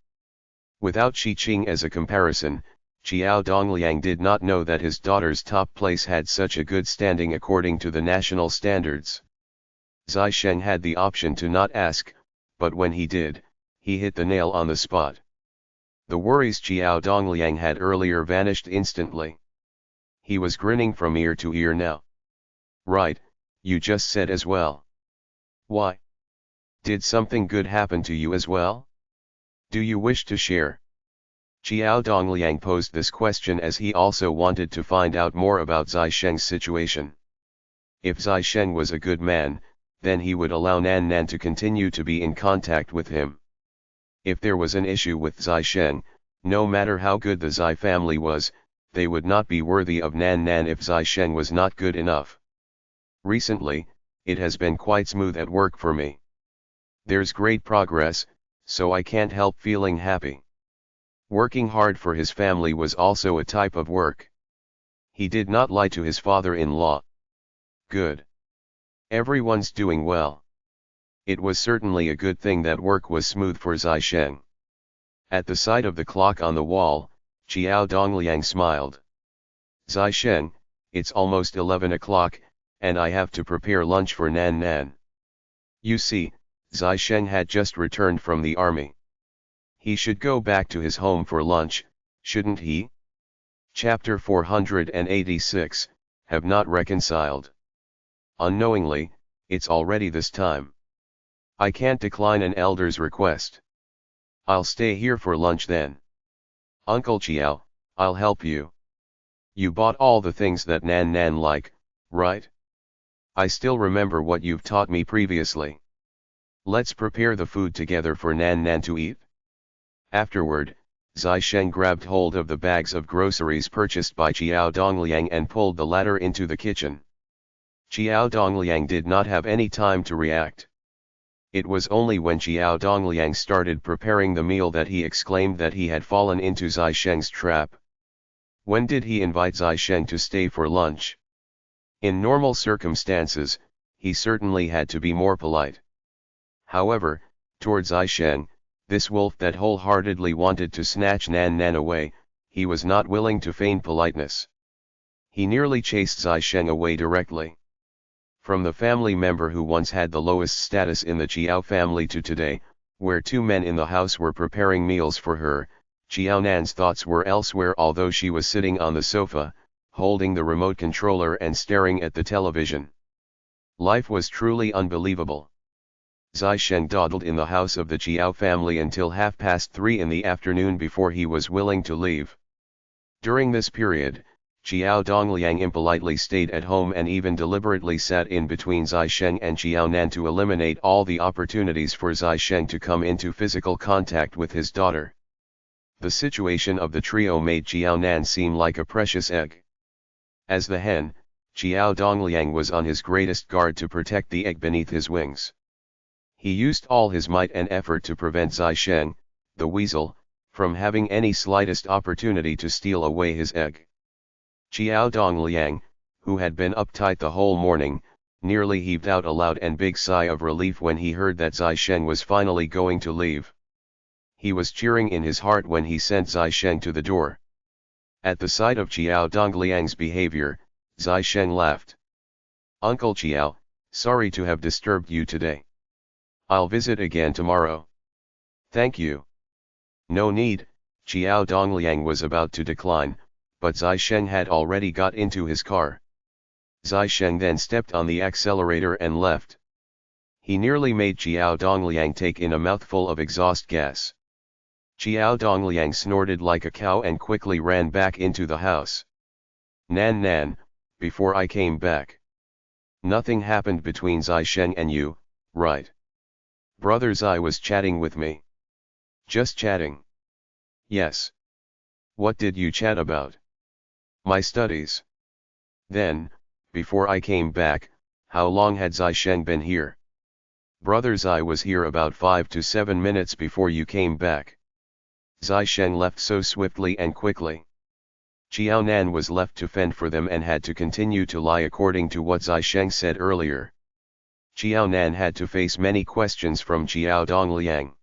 Without Shi Qing as a comparison, Qiao Dongliang did not know that his daughter's top place had such a good standing according to the national standards. Zai Sheng had the option to not ask, but when he did, he hit the nail on the spot. The worries Qiao Dongliang had earlier vanished instantly. He was grinning from ear to ear now. Right, you just said as well. Why? Did something good happen to you as well? Do you wish to share? Qiao Dongliang posed this question as he also wanted to find out more about Zai Sheng's situation. If Zai Sheng was a good man, then he would allow Nan Nan to continue to be in contact with him. If there was an issue with Zai Sheng, no matter how good the Zai family was, they would not be worthy of Nan Nan if Zai Sheng was not good enough. Recently, it has been quite smooth at work for me. There's great progress, so I can't help feeling happy. Working hard for his family was also a type of work. He did not lie to his father-in-law. Good. Everyone's doing well. It was certainly a good thing that work was smooth for Zai Sheng. At the sight of the clock on the wall, Xiao Dongliang smiled. Zai Sheng, it's almost 11 o'clock, and I have to prepare lunch for Nan Nan. You see, Zai Sheng had just returned from the army. He should go back to his home for lunch, shouldn't he? Chapter 486, Have Not Reconciled. Unknowingly, it's already this time. I can't decline an elder's request. I'll stay here for lunch then. Uncle Chiao, I'll help you. You bought all the things that Nan Nan like, right? I still remember what you've taught me previously. Let's prepare the food together for Nan Nan to eat. Afterward, Zai Sheng grabbed hold of the bags of groceries purchased by Xiao Dongliang and pulled the latter into the kitchen. Xiao Dongliang did not have any time to react. It was only when Xiao Dongliang started preparing the meal that he exclaimed that he had fallen into Zai Sheng's trap. When did he invite Zai Sheng to stay for lunch? In normal circumstances, he certainly had to be more polite. However, toward Zai Sheng, this wolf that wholeheartedly wanted to snatch Nan Nan away, he was not willing to feign politeness. He nearly chased Zai Sheng away directly. From the family member who once had the lowest status in the Chiao family to today, where two men in the house were preparing meals for her, Chiao Nan's thoughts were elsewhere although she was sitting on the sofa, holding the remote controller and staring at the television. Life was truly unbelievable. Zai Sheng dawdled in the house of the Chiao family until 3:30 in the afternoon before he was willing to leave. During this period, Xiao Dongliang impolitely stayed at home and even deliberately sat in between Zai Sheng and Xiao Nan to eliminate all the opportunities for Zai Sheng to come into physical contact with his daughter. The situation of the trio made Xiao Nan seem like a precious egg. As the hen, Xiao Dongliang was on his greatest guard to protect the egg beneath his wings. He used all his might and effort to prevent Zai Sheng, the weasel, from having any slightest opportunity to steal away his egg. Xiao Dongliang, who had been uptight the whole morning, nearly heaved out a loud and big sigh of relief when he heard that Zai Sheng was finally going to leave. He was cheering in his heart when he sent Zai Sheng to the door. At the sight of Xiao Dongliang's behavior, Zai Sheng laughed. Uncle Xiao, sorry to have disturbed you today. I'll visit again tomorrow. Thank you. No need, Xiao Dongliang was about to decline, but Zai Sheng had already got into his car. Zai Sheng then stepped on the accelerator and left. He nearly made Xiao Dongliang take in a mouthful of exhaust gas. Xiao Dongliang snorted like a cow and quickly ran back into the house. Nan Nan, before I came back. Nothing happened between Zai Sheng and you, right? Brother Zai was chatting with me. Just chatting. Yes. What did you chat about? My studies. Then, before I came back, how long had Zai Sheng been here? Brother Zai was here about 5 to 7 minutes before you came back. Zai Sheng left so swiftly and quickly. Xiao Nan was left to fend for them and had to continue to lie according to what Zai Sheng said earlier. Xiao Nan had to face many questions from Xiao Dongliang.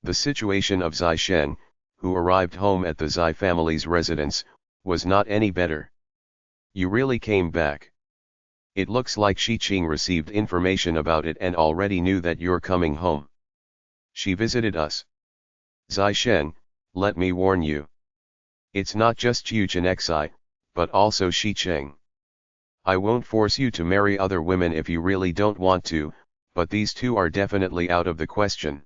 The situation of Zai Sheng, who arrived home at the Zai family's residence, was not any better. You really came back. It looks like Shi Qing received information about it and already knew that you're coming home. She visited us. Zai Sheng, let me warn you. It's not just Yu Chenexai, but also Shi Qing. I won't force you to marry other women if you really don't want to, but these two are definitely out of the question.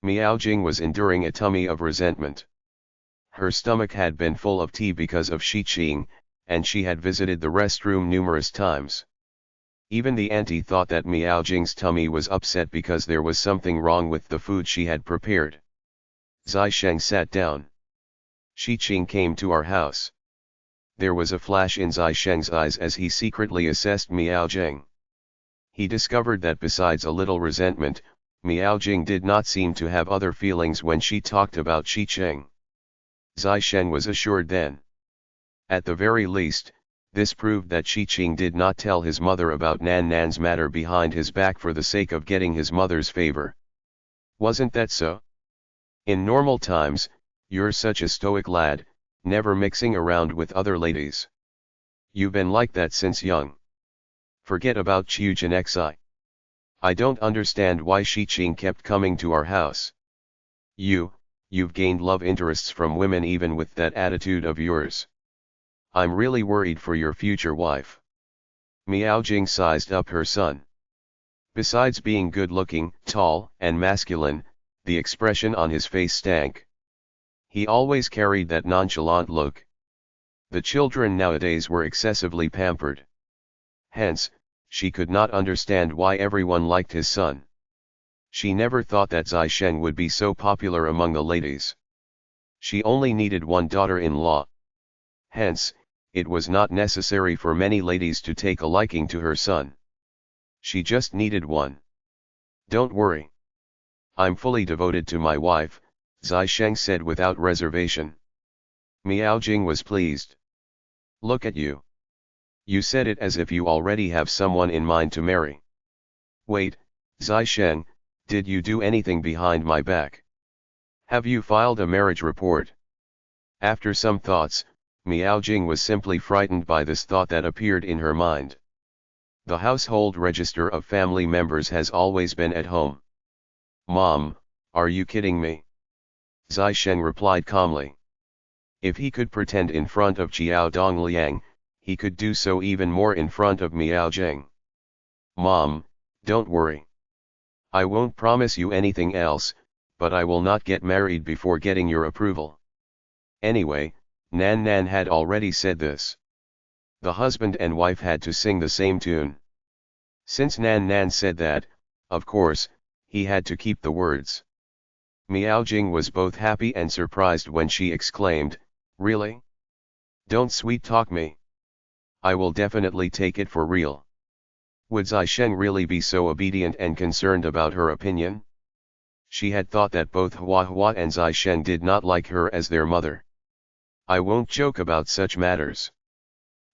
Miao Jing was enduring a tummy of resentment. Her stomach had been full of tea because of Shi Qing, and she had visited the restroom numerous times. Even the auntie thought that Miao Jing's tummy was upset because there was something wrong with the food she had prepared. Zai Sheng sat down. Shi Qing came to our house. There was a flash in Zai Sheng's eyes as he secretly assessed Miao Jing. He discovered that besides a little resentment, Miao Jing did not seem to have other feelings when she talked about Shi Qing. Zai Sheng was assured then. At the very least, this proved that Shi Qing did not tell his mother about Nan Nan's matter behind his back for the sake of getting his mother's favor. Wasn't that so? In normal times, you're such a stoic lad, never mixing around with other ladies. You've been like that since young. Forget about Chiu Jinxi. I don't understand why Shi Qing kept coming to our house. You've gained love interests from women even with that attitude of yours. I'm really worried for your future wife. Miao Jing sized up her son. Besides being good-looking, tall, and masculine, the expression on his face stank. He always carried that nonchalant look. The children nowadays were excessively pampered. Hence, she could not understand why everyone liked his son. She never thought that Zai Sheng would be so popular among the ladies. She only needed one daughter-in-law. Hence, it was not necessary for many ladies to take a liking to her son. She just needed one. Don't worry. I'm fully devoted to my wife, Zai Sheng said without reservation. Miao Jing was pleased. Look at you. You said it as if you already have someone in mind to marry. Wait, Zai Sheng, did you do anything behind my back? Have you filed a marriage report? After some thoughts, Miao Jing was simply frightened by this thought that appeared in her mind. The household register of family members has always been at home. Mom, are you kidding me? Zai Sheng replied calmly. If he could pretend in front of Qiao Dongliang, he could do so even more in front of Miao Jing. Mom, don't worry. I won't promise you anything else, but I will not get married before getting your approval. Anyway, Nan Nan had already said this. The husband and wife had to sing the same tune. Since Nan Nan said that, of course, he had to keep the words. Miao Jing was both happy and surprised when she exclaimed, Really? Don't sweet-talk me. I will definitely take it for real. Would Zai Sheng really be so obedient and concerned about her opinion? She had thought that both Hua Hua and Zai Sheng did not like her as their mother. I won't joke about such matters.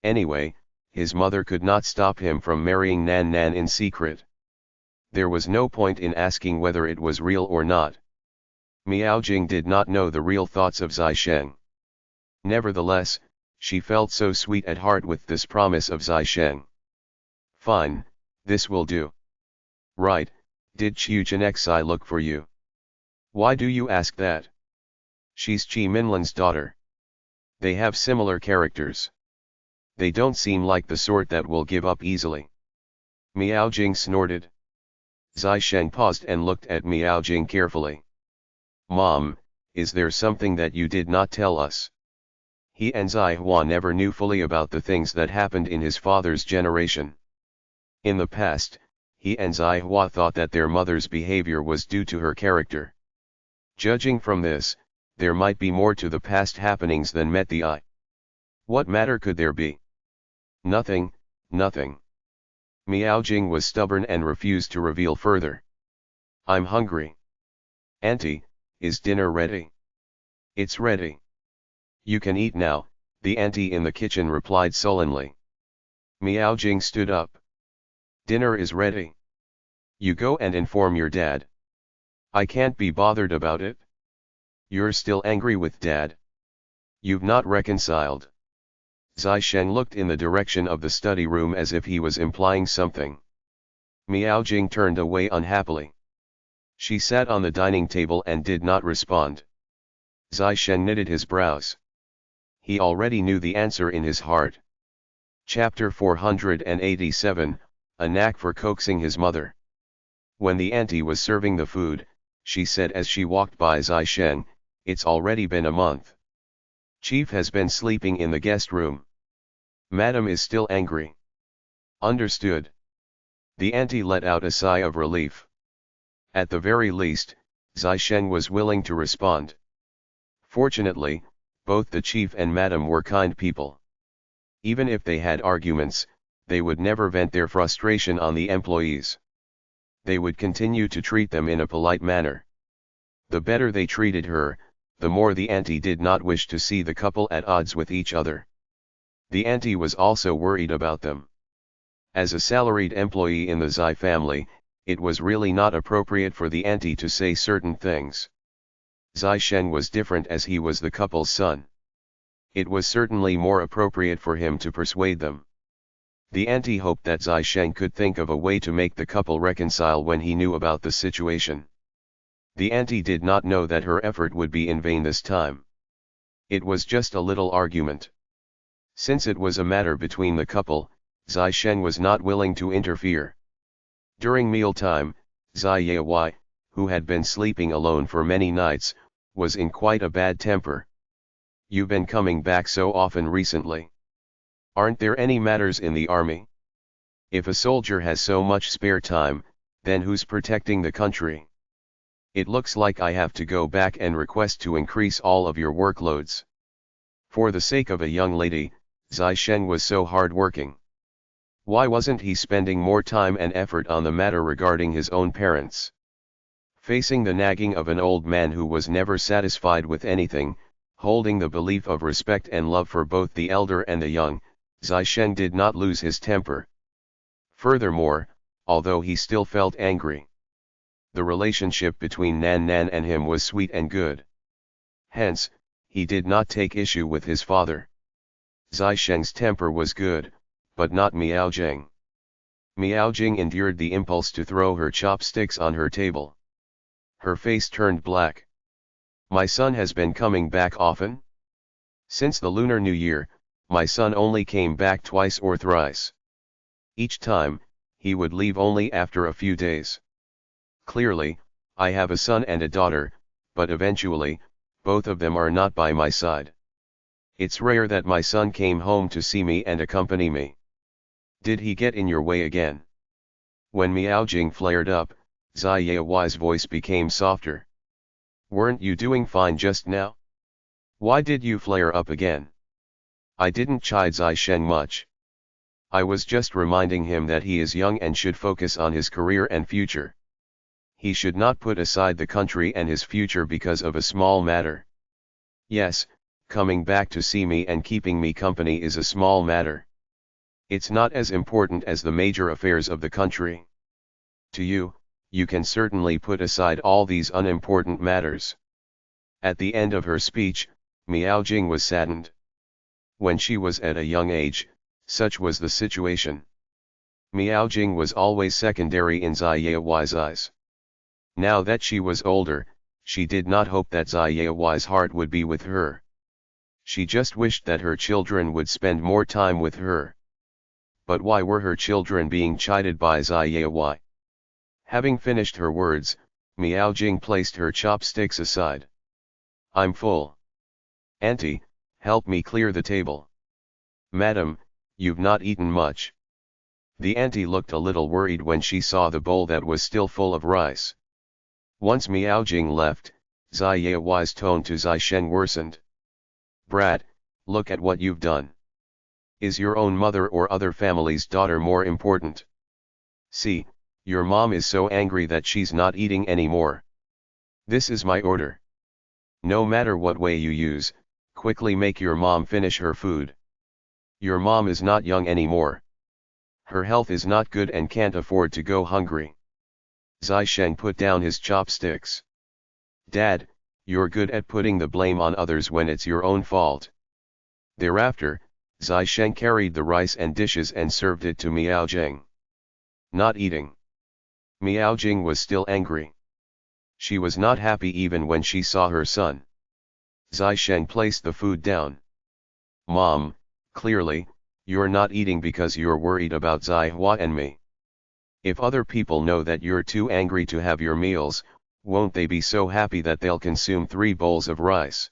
Anyway, his mother could not stop him from marrying Nan Nan in secret. There was no point in asking whether it was real or not. Miao Jing did not know the real thoughts of Zai Sheng. Nevertheless, she felt so sweet at heart with this promise of Zai Sheng. Fine, this will do. Right, did Chiu Jinxi look for you? Why do you ask that? She's Qi Minlan's daughter. They have similar characters. They don't seem like the sort that will give up easily. Miao Jing snorted. Zai Sheng paused and looked at Miao Jing carefully. Mom, is there something that you did not tell us? He and Zai Hua never knew fully about the things that happened in his father's generation. In the past, he and Zai Hua thought that their mother's behavior was due to her character. Judging from this, there might be more to the past happenings than met the eye. What matter could there be? Nothing, nothing. Miao Jing was stubborn and refused to reveal further. I'm hungry. Auntie, is dinner ready? It's ready. You can eat now, the auntie in the kitchen replied sullenly. Miao Jing stood up. Dinner is ready. You go and inform your dad. I can't be bothered about it. You're still angry with Dad? You've not reconciled. Zai Sheng looked in the direction of the study room as if he was implying something. Miao Jing turned away unhappily. She sat on the dining table and did not respond. Zai Sheng knitted his brows. He already knew the answer in his heart. Chapter 487, A Knack for Coaxing His Mother. When the auntie was serving the food, she said as she walked by Zai Sheng, It's already been a month. Chief has been sleeping in the guest room. Madam is still angry. Understood. The auntie let out a sigh of relief. At the very least, Zai Sheng was willing to respond. Fortunately, both the chief and madam were kind people. Even if they had arguments, they would never vent their frustration on the employees. They would continue to treat them in a polite manner. The better they treated her, the more the auntie did not wish to see the couple at odds with each other. The auntie was also worried about them. As a salaried employee in the Zai family, it was really not appropriate for the auntie to say certain things. Zai Shen was different as he was the couple's son. It was certainly more appropriate for him to persuade them. The auntie hoped that Zai Shen could think of a way to make the couple reconcile when he knew about the situation. The auntie did not know that her effort would be in vain this time. It was just a little argument. Since it was a matter between the couple, Zai Shen was not willing to interfere. During mealtime, Zai Yawai, who had been sleeping alone for many nights, was in quite a bad temper. "You've been coming back so often recently. Aren't there any matters in the army? If a soldier has so much spare time, then who's protecting the country? It looks like I have to go back and request to increase all of your workloads." For the sake of a young lady, Zai Shen was so hard-working. Why wasn't he spending more time and effort on the matter regarding his own parents? Facing the nagging of an old man who was never satisfied with anything, holding the belief of respect and love for both the elder and the young, Zai Shen did not lose his temper. Furthermore, although he still felt angry, the relationship between Nan Nan and him was sweet and good. Hence, he did not take issue with his father. Zai Shen's temper was good, but not Miao Jing. Miao Jing endured the impulse to throw her chopsticks on her table. Her face turned black. "My son has been coming back often? Since the Lunar New Year, my son only came back twice or thrice. Each time, he would leave only after a few days. Clearly, I have a son and a daughter, but eventually, both of them are not by my side. It's rare that my son came home to see me and accompany me. Did he get in your way again?" When Miao Jing flared up, Zai Yawai's voice became softer. "Weren't you doing fine just now? Why did you flare up again?" "I didn't chide Zai Shen much. I was just reminding him that he is young and should focus on his career and future. He should not put aside the country and his future because of a small matter. Yes, coming back to see me and keeping me company is a small matter. It's not as important as the major affairs of the country. To you, you can certainly put aside all these unimportant matters." At the end of her speech, Miao Jing was saddened. When she was at a young age, such was the situation. Miao Jing was always secondary in Zai Yawai's eyes. Now that she was older, she did not hope that Zai Yawai's heart would be with her. She just wished that her children would spend more time with her. But why were her children being chided by Zai Yawai? Having finished her words, Miao Jing placed her chopsticks aside. "I'm full. Auntie, help me clear the table." "Madam, you've not eaten much." The auntie looked a little worried when she saw the bowl that was still full of rice. Once Miao Jing left, Zai Yawai's tone to Zai Shen worsened. "Brat, look at what you've done. Is your own mother or other family's daughter more important? See, your mom is so angry that she's not eating anymore. This is my order. No matter what way you use, quickly make your mom finish her food. Your mom is not young anymore. Her health is not good and can't afford to go hungry." Zai Shen put down his chopsticks. "Dad, you're good at putting the blame on others when it's your own fault." Thereafter, Zai Shen carried the rice and dishes and served it to Miao Jing. Not eating. Miao Jing was still angry. She was not happy even when she saw her son. Zai Shen placed the food down. "Mom, clearly, you're not eating because you're worried about Zai Hua and me. If other people know that you're too angry to have your meals, won't they be so happy that they'll consume 3 bowls of rice?"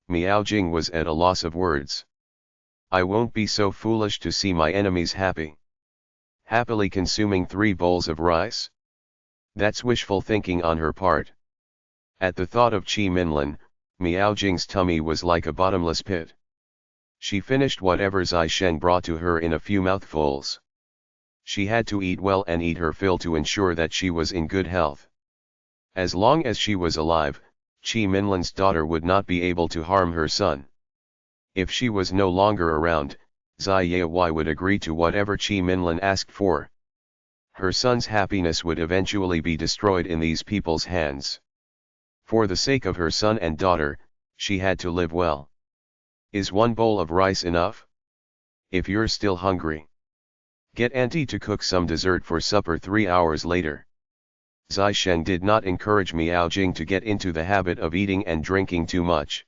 Miao Jing was at a loss of words. "I won't be so foolish to see my enemies happy. Happily consuming 3 bowls of rice? That's wishful thinking on her part." At the thought of Qi Minlin, Miao Jing's tummy was like a bottomless pit. She finished whatever Zai Shen brought to her in a few mouthfuls. She had to eat well and eat her fill to ensure that she was in good health. As long as she was alive, Qi Minlin's daughter would not be able to harm her son. If she was no longer around, Zai Yai would agree to whatever Chi Minlin asked for. Her son's happiness would eventually be destroyed in these people's hands. For the sake of her son and daughter, she had to live well. Is one bowl of rice enough? If you're still hungry, get auntie to cook some dessert for supper 3 hours later. Zai Sheng did not encourage Miao Jing to get into the habit of eating and drinking too much.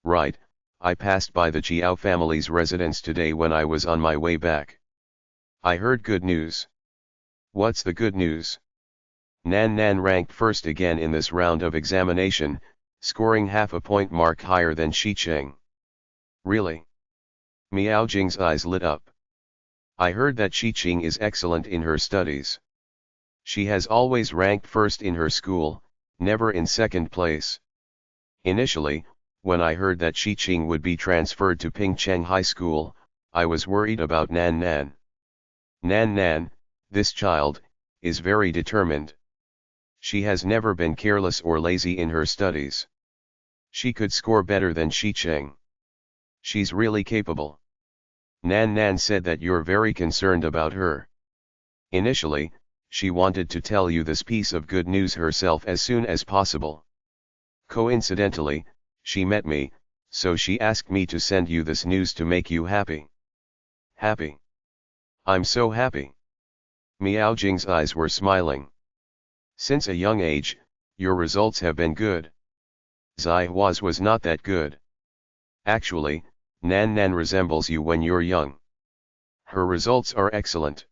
Right, I passed by the Jiao family's residence today when I was on my way back. I heard good news. What's the good news? Nan Nan ranked first again in this round of examination, scoring half a point mark higher than Shi Cheng. Really? Miao Jing's eyes lit up. I heard that Shi Cheng is excellent in her studies. She has always ranked first in her school, never in second place. Initially, when I heard that Shi Cheng would be transferred to Pingcheng High School, I was worried about Nan Nan. Nan Nan, this child, is very determined. She has never been careless or lazy in her studies. She could score better than Shi Cheng. She's really capable. Nan Nan said that you're very concerned about her. Initially, she wanted to tell you this piece of good news herself as soon as possible. Coincidentally, she met me, so she asked me to send you this news to make you happy. Happy? I'm so happy. Miao Jing's eyes were smiling. Since a young age, your results have been good. Zai Hua's was not that good. Actually, Nan Nan resembles you when you're young. Her results are excellent.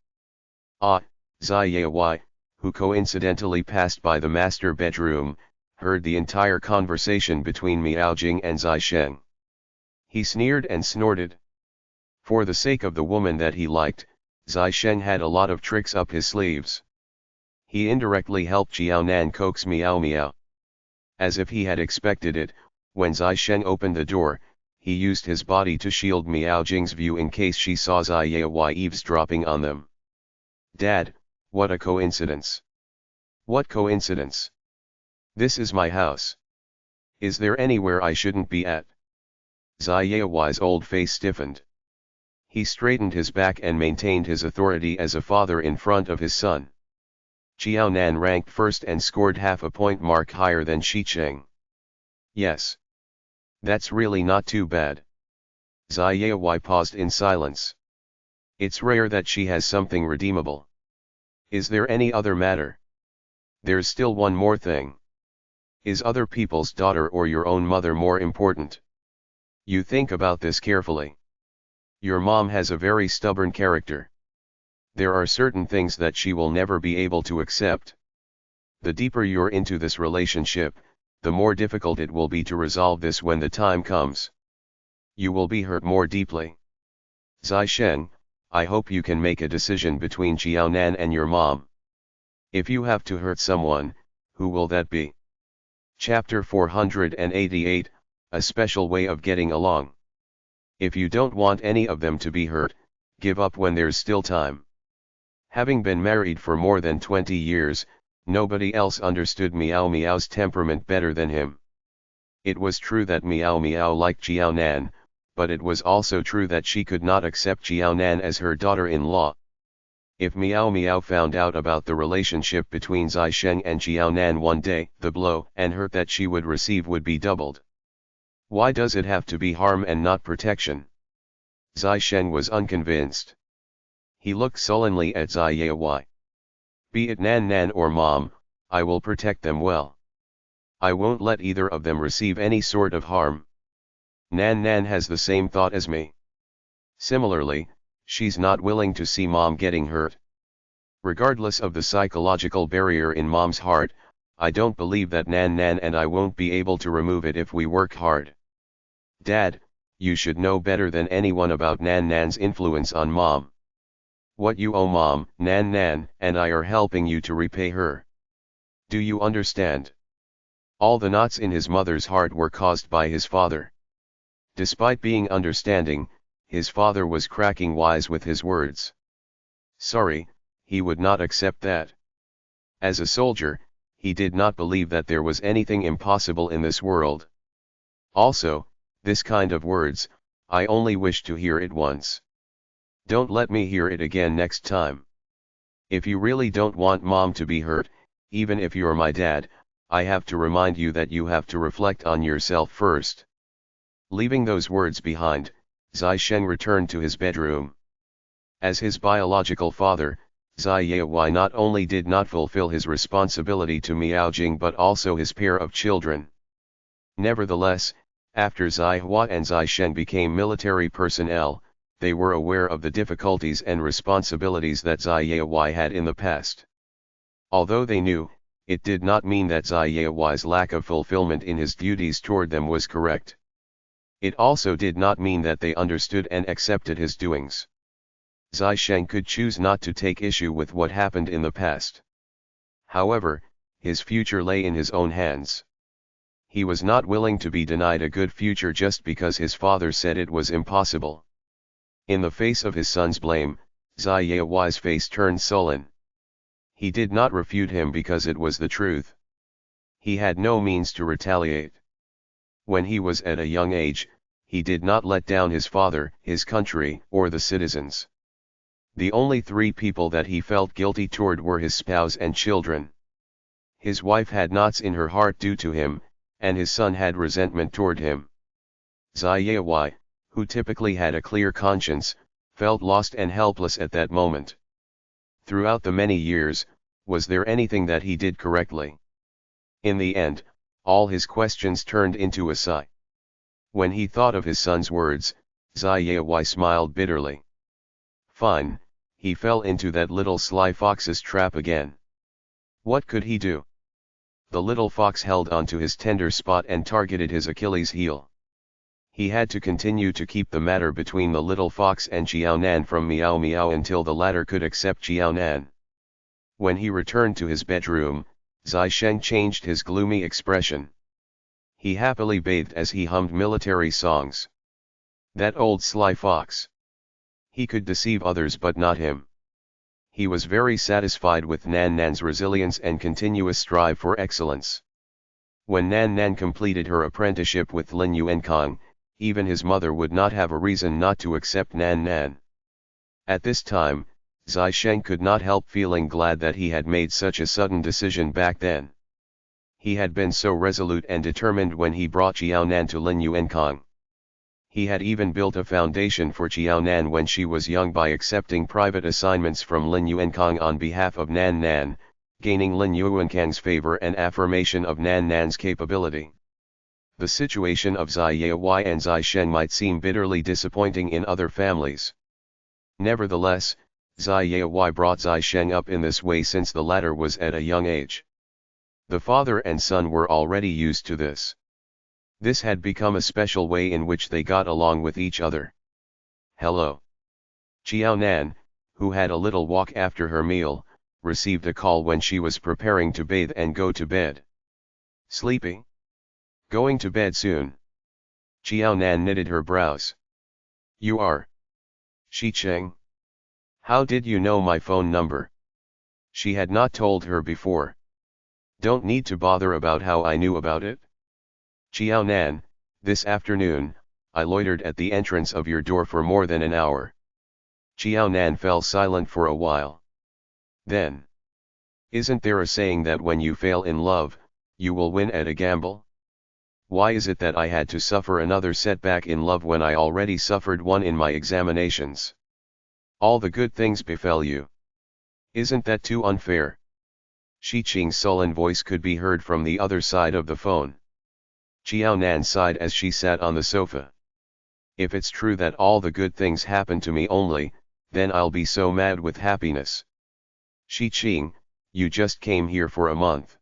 Ah, Zai Yai, who coincidentally passed by the master bedroom, heard the entire conversation between Miao Jing and Zai Sheng. He sneered and snorted. For the sake of the woman that he liked, Zai Sheng had a lot of tricks up his sleeves. He indirectly helped Jiao Nan coax Miao Miao. As if he had expected it, when Zai Sheng opened the door, he used his body to shield Miao Jing's view in case she saw Zai Yai eavesdropping on them. Dad, what a coincidence. What coincidence? This is my house. Is there anywhere I shouldn't be at? Zai Yai's old face stiffened. He straightened his back and maintained his authority as a father in front of his son. Jiao Nan ranked first and scored half a point mark higher than Shi Cheng. Yes. That's really not too bad. Zai Yai paused in silence. It's rare that she has something redeemable. Is there any other matter? There's still one more thing. Is other people's daughter or your own mother more important? You think about this carefully. Your mom has a very stubborn character. There are certain things that she will never be able to accept. The deeper you're into this relationship, the more difficult it will be to resolve this when the time comes. You will be hurt more deeply. Zai Sheng, I hope you can make a decision between Jiao Nan and your mom. If you have to hurt someone, who will that be? Chapter 488, A Special Way of Getting Along. If you don't want any of them to be hurt, give up when there's still time. Having been married for more than 20 years, nobody else understood Miao Miao's temperament better than him. It was true that Miao Miao liked Jiao Nan, but it was also true that she could not accept Jiao Nan as her daughter-in-law. If Miao Miao found out about the relationship between Zai Sheng and Jiao Nan one day, the blow and hurt that she would receive would be doubled. Why does it have to be harm and not protection? Zai Sheng was unconvinced. He looked sullenly at Zai Yai. Be it Nan Nan or Mom, I will protect them well. I won't let either of them receive any sort of harm. Nan Nan has the same thought as me. Similarly, she's not willing to see Mom getting hurt. Regardless of the psychological barrier in Mom's heart, I don't believe that Nan Nan and I won't be able to remove it if we work hard. Dad, you should know better than anyone about Nan Nan's influence on Mom. What you owe Mom, Nan Nan, and I are helping you to repay her. Do you understand? All the knots in his mother's heart were caused by his father. Despite being understanding, his father was cracking wise with his words. Sorry, he would not accept that. As a soldier, he did not believe that there was anything impossible in this world. Also, this kind of words, I only wish to hear it once. Don't let me hear it again next time. If you really don't want mom to be hurt, even if you're my dad, I have to remind you that you have to reflect on yourself first. Leaving those words behind, Zai Sheng returned to his bedroom. As his biological father, Zai Yewei not only did not fulfill his responsibility to Miao Jing but also his pair of children. Nevertheless, after Zai Hua and Zai Sheng became military personnel, they were aware of the difficulties and responsibilities that Zai Yewei had in the past. Although they knew, it did not mean that Zai Yewei's lack of fulfillment in his duties toward them was correct. It also did not mean that they understood and accepted his doings. Zai Sheng could choose not to take issue with what happened in the past. However, his future lay in his own hands. He was not willing to be denied a good future just because his father said it was impossible. In the face of his son's blame, Zai Yewei's face turned sullen. He did not refute him because it was the truth. He had no means to retaliate. When he was at a young age, he did not let down his father, his country, or the citizens. The only three people that he felt guilty toward were his spouse and children. His wife had knots in her heart due to him, and his son had resentment toward him. Zai Yewei, who typically had a clear conscience, felt lost and helpless at that moment. Throughout the many years, was there anything that he did correctly? In the end, all his questions turned into a sigh. When he thought of his son's words, Zai Yewei smiled bitterly. Fine, he fell into that little sly fox's trap again. What could he do? The little fox held onto his tender spot and targeted his Achilles heel. He had to continue to keep the matter between the little fox and Xiaonan from Miao Miao until the latter could accept Xiaonan. When he returned to his bedroom, Zai Sheng changed his gloomy expression. He happily bathed as he hummed military songs. That old sly fox. He could deceive others but not him. He was very satisfied with Nan Nan's resilience and continuous strive for excellence. When Nan Nan completed her apprenticeship with Lin Yuankang, even his mother would not have a reason not to accept Nan Nan. At this time, Zai Sheng could not help feeling glad that he had made such a sudden decision back then. He had been so resolute and determined when he brought Xiaonan to Lin Yuankang. He had even built a foundation for Xiaonan when she was young by accepting private assignments from Lin Yuankang on behalf of Nan Nan, gaining Lin Yuankang's favor and affirmation of Nan Nan's capability. The situation of Zai Yewei and Zai Sheng might seem bitterly disappointing in other families. Nevertheless, Zai Yewei brought Zai Sheng up in this way since the latter was at a young age. The father and son were already used to this. This had become a special way in which they got along with each other. Hello. Xiaonan, who had a little walk after her meal, received a call when she was preparing to bathe and go to bed. Sleepy? Going to bed soon? Xiaonan knitted her brows. You are? Shi Cheng? How did you know my phone number? She had not told her before. Don't need to bother about how I knew about it. Xiaonan, this afternoon, I loitered at the entrance of your door for more than an hour. Xiaonan fell silent for a while. Then, isn't there a saying that when you fail in love, you will win at a gamble? Why is it that I had to suffer another setback in love when I already suffered one in my examinations? All the good things befell you. Isn't that too unfair? Shi Qing's sullen voice could be heard from the other side of the phone. Xiaonan sighed as she sat on the sofa. If it's true that all the good things happen to me only, then I'll be so mad with happiness. Shi Qing, you just came here for a month.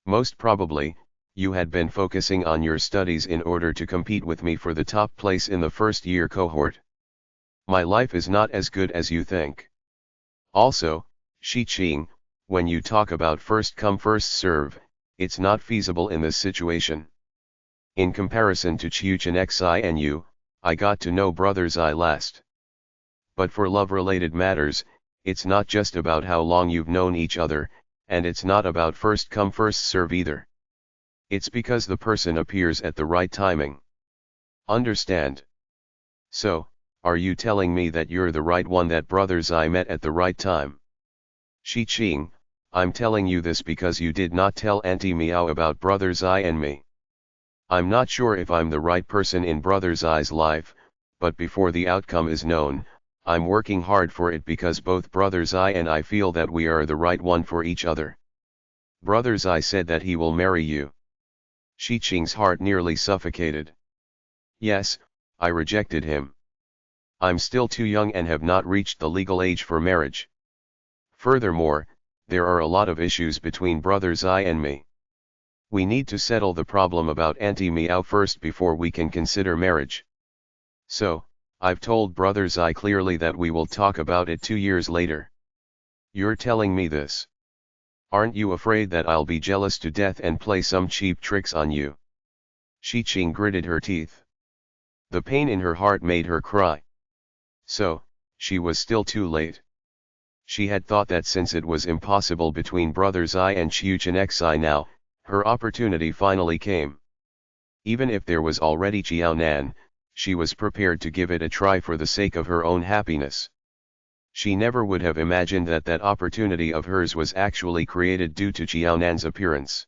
Most probably, you had been focusing on your studies in order to compete with me for the top place in the first year cohort. My life is not as good as you think. Also, Shi Qing, when you talk about first come first serve, it's not feasible in this situation. In comparison to Qiuchen Xi and you, I got to know brother Zai last. But for love-related matters, it's not just about how long you've known each other, and it's not about first come first serve either. It's because the person appears at the right timing. Understand? So, are you telling me that you're the right one that Brother Zai met at the right time? Shi Qing, I'm telling you this because you did not tell Auntie Miao about Brother Zai and me. I'm not sure if I'm the right person in Brother Zai's life, but before the outcome is known, I'm working hard for it because both Brother Zai and I feel that we are the right one for each other. Brother Zai said that he will marry you. Shi Qing's heart nearly suffocated. Yes, I rejected him. I'm still too young and have not reached the legal age for marriage. Furthermore, there are a lot of issues between Brother Zai and me. We need to settle the problem about Auntie Miao first before we can consider marriage. So, I've told Brother Zai clearly that we will talk about it 2 years later. You're telling me this. Aren't you afraid that I'll be jealous to death and play some cheap tricks on you? Shi Qing gritted her teeth. The pain in her heart made her cry. So, she was still too late. She had thought that since it was impossible between Brother Zai and Qiu Chenxai now, her opportunity finally came. Even if there was already Jiaonan, she was prepared to give it a try for the sake of her own happiness. She never would have imagined that that opportunity of hers was actually created due to Jiaonan's appearance.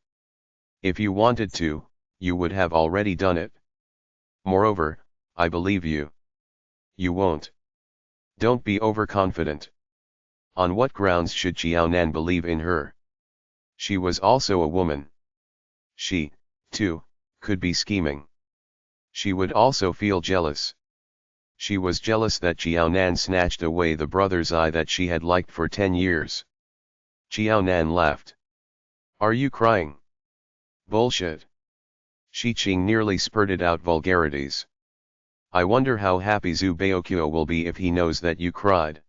If you wanted to, you would have already done it. Moreover, I believe you. You won't. Don't be overconfident. On what grounds should Jiaonan believe in her? She was also a woman. She, too, could be scheming. She would also feel jealous. She was jealous that Jiaonan snatched away the Brother Zai that she had liked for 10 years. Jiaonan laughed. Are you crying? Bullshit. Shi Qing nearly spurted out vulgarities. I wonder how happy Zhu Baoqiu will be if he knows that you cried.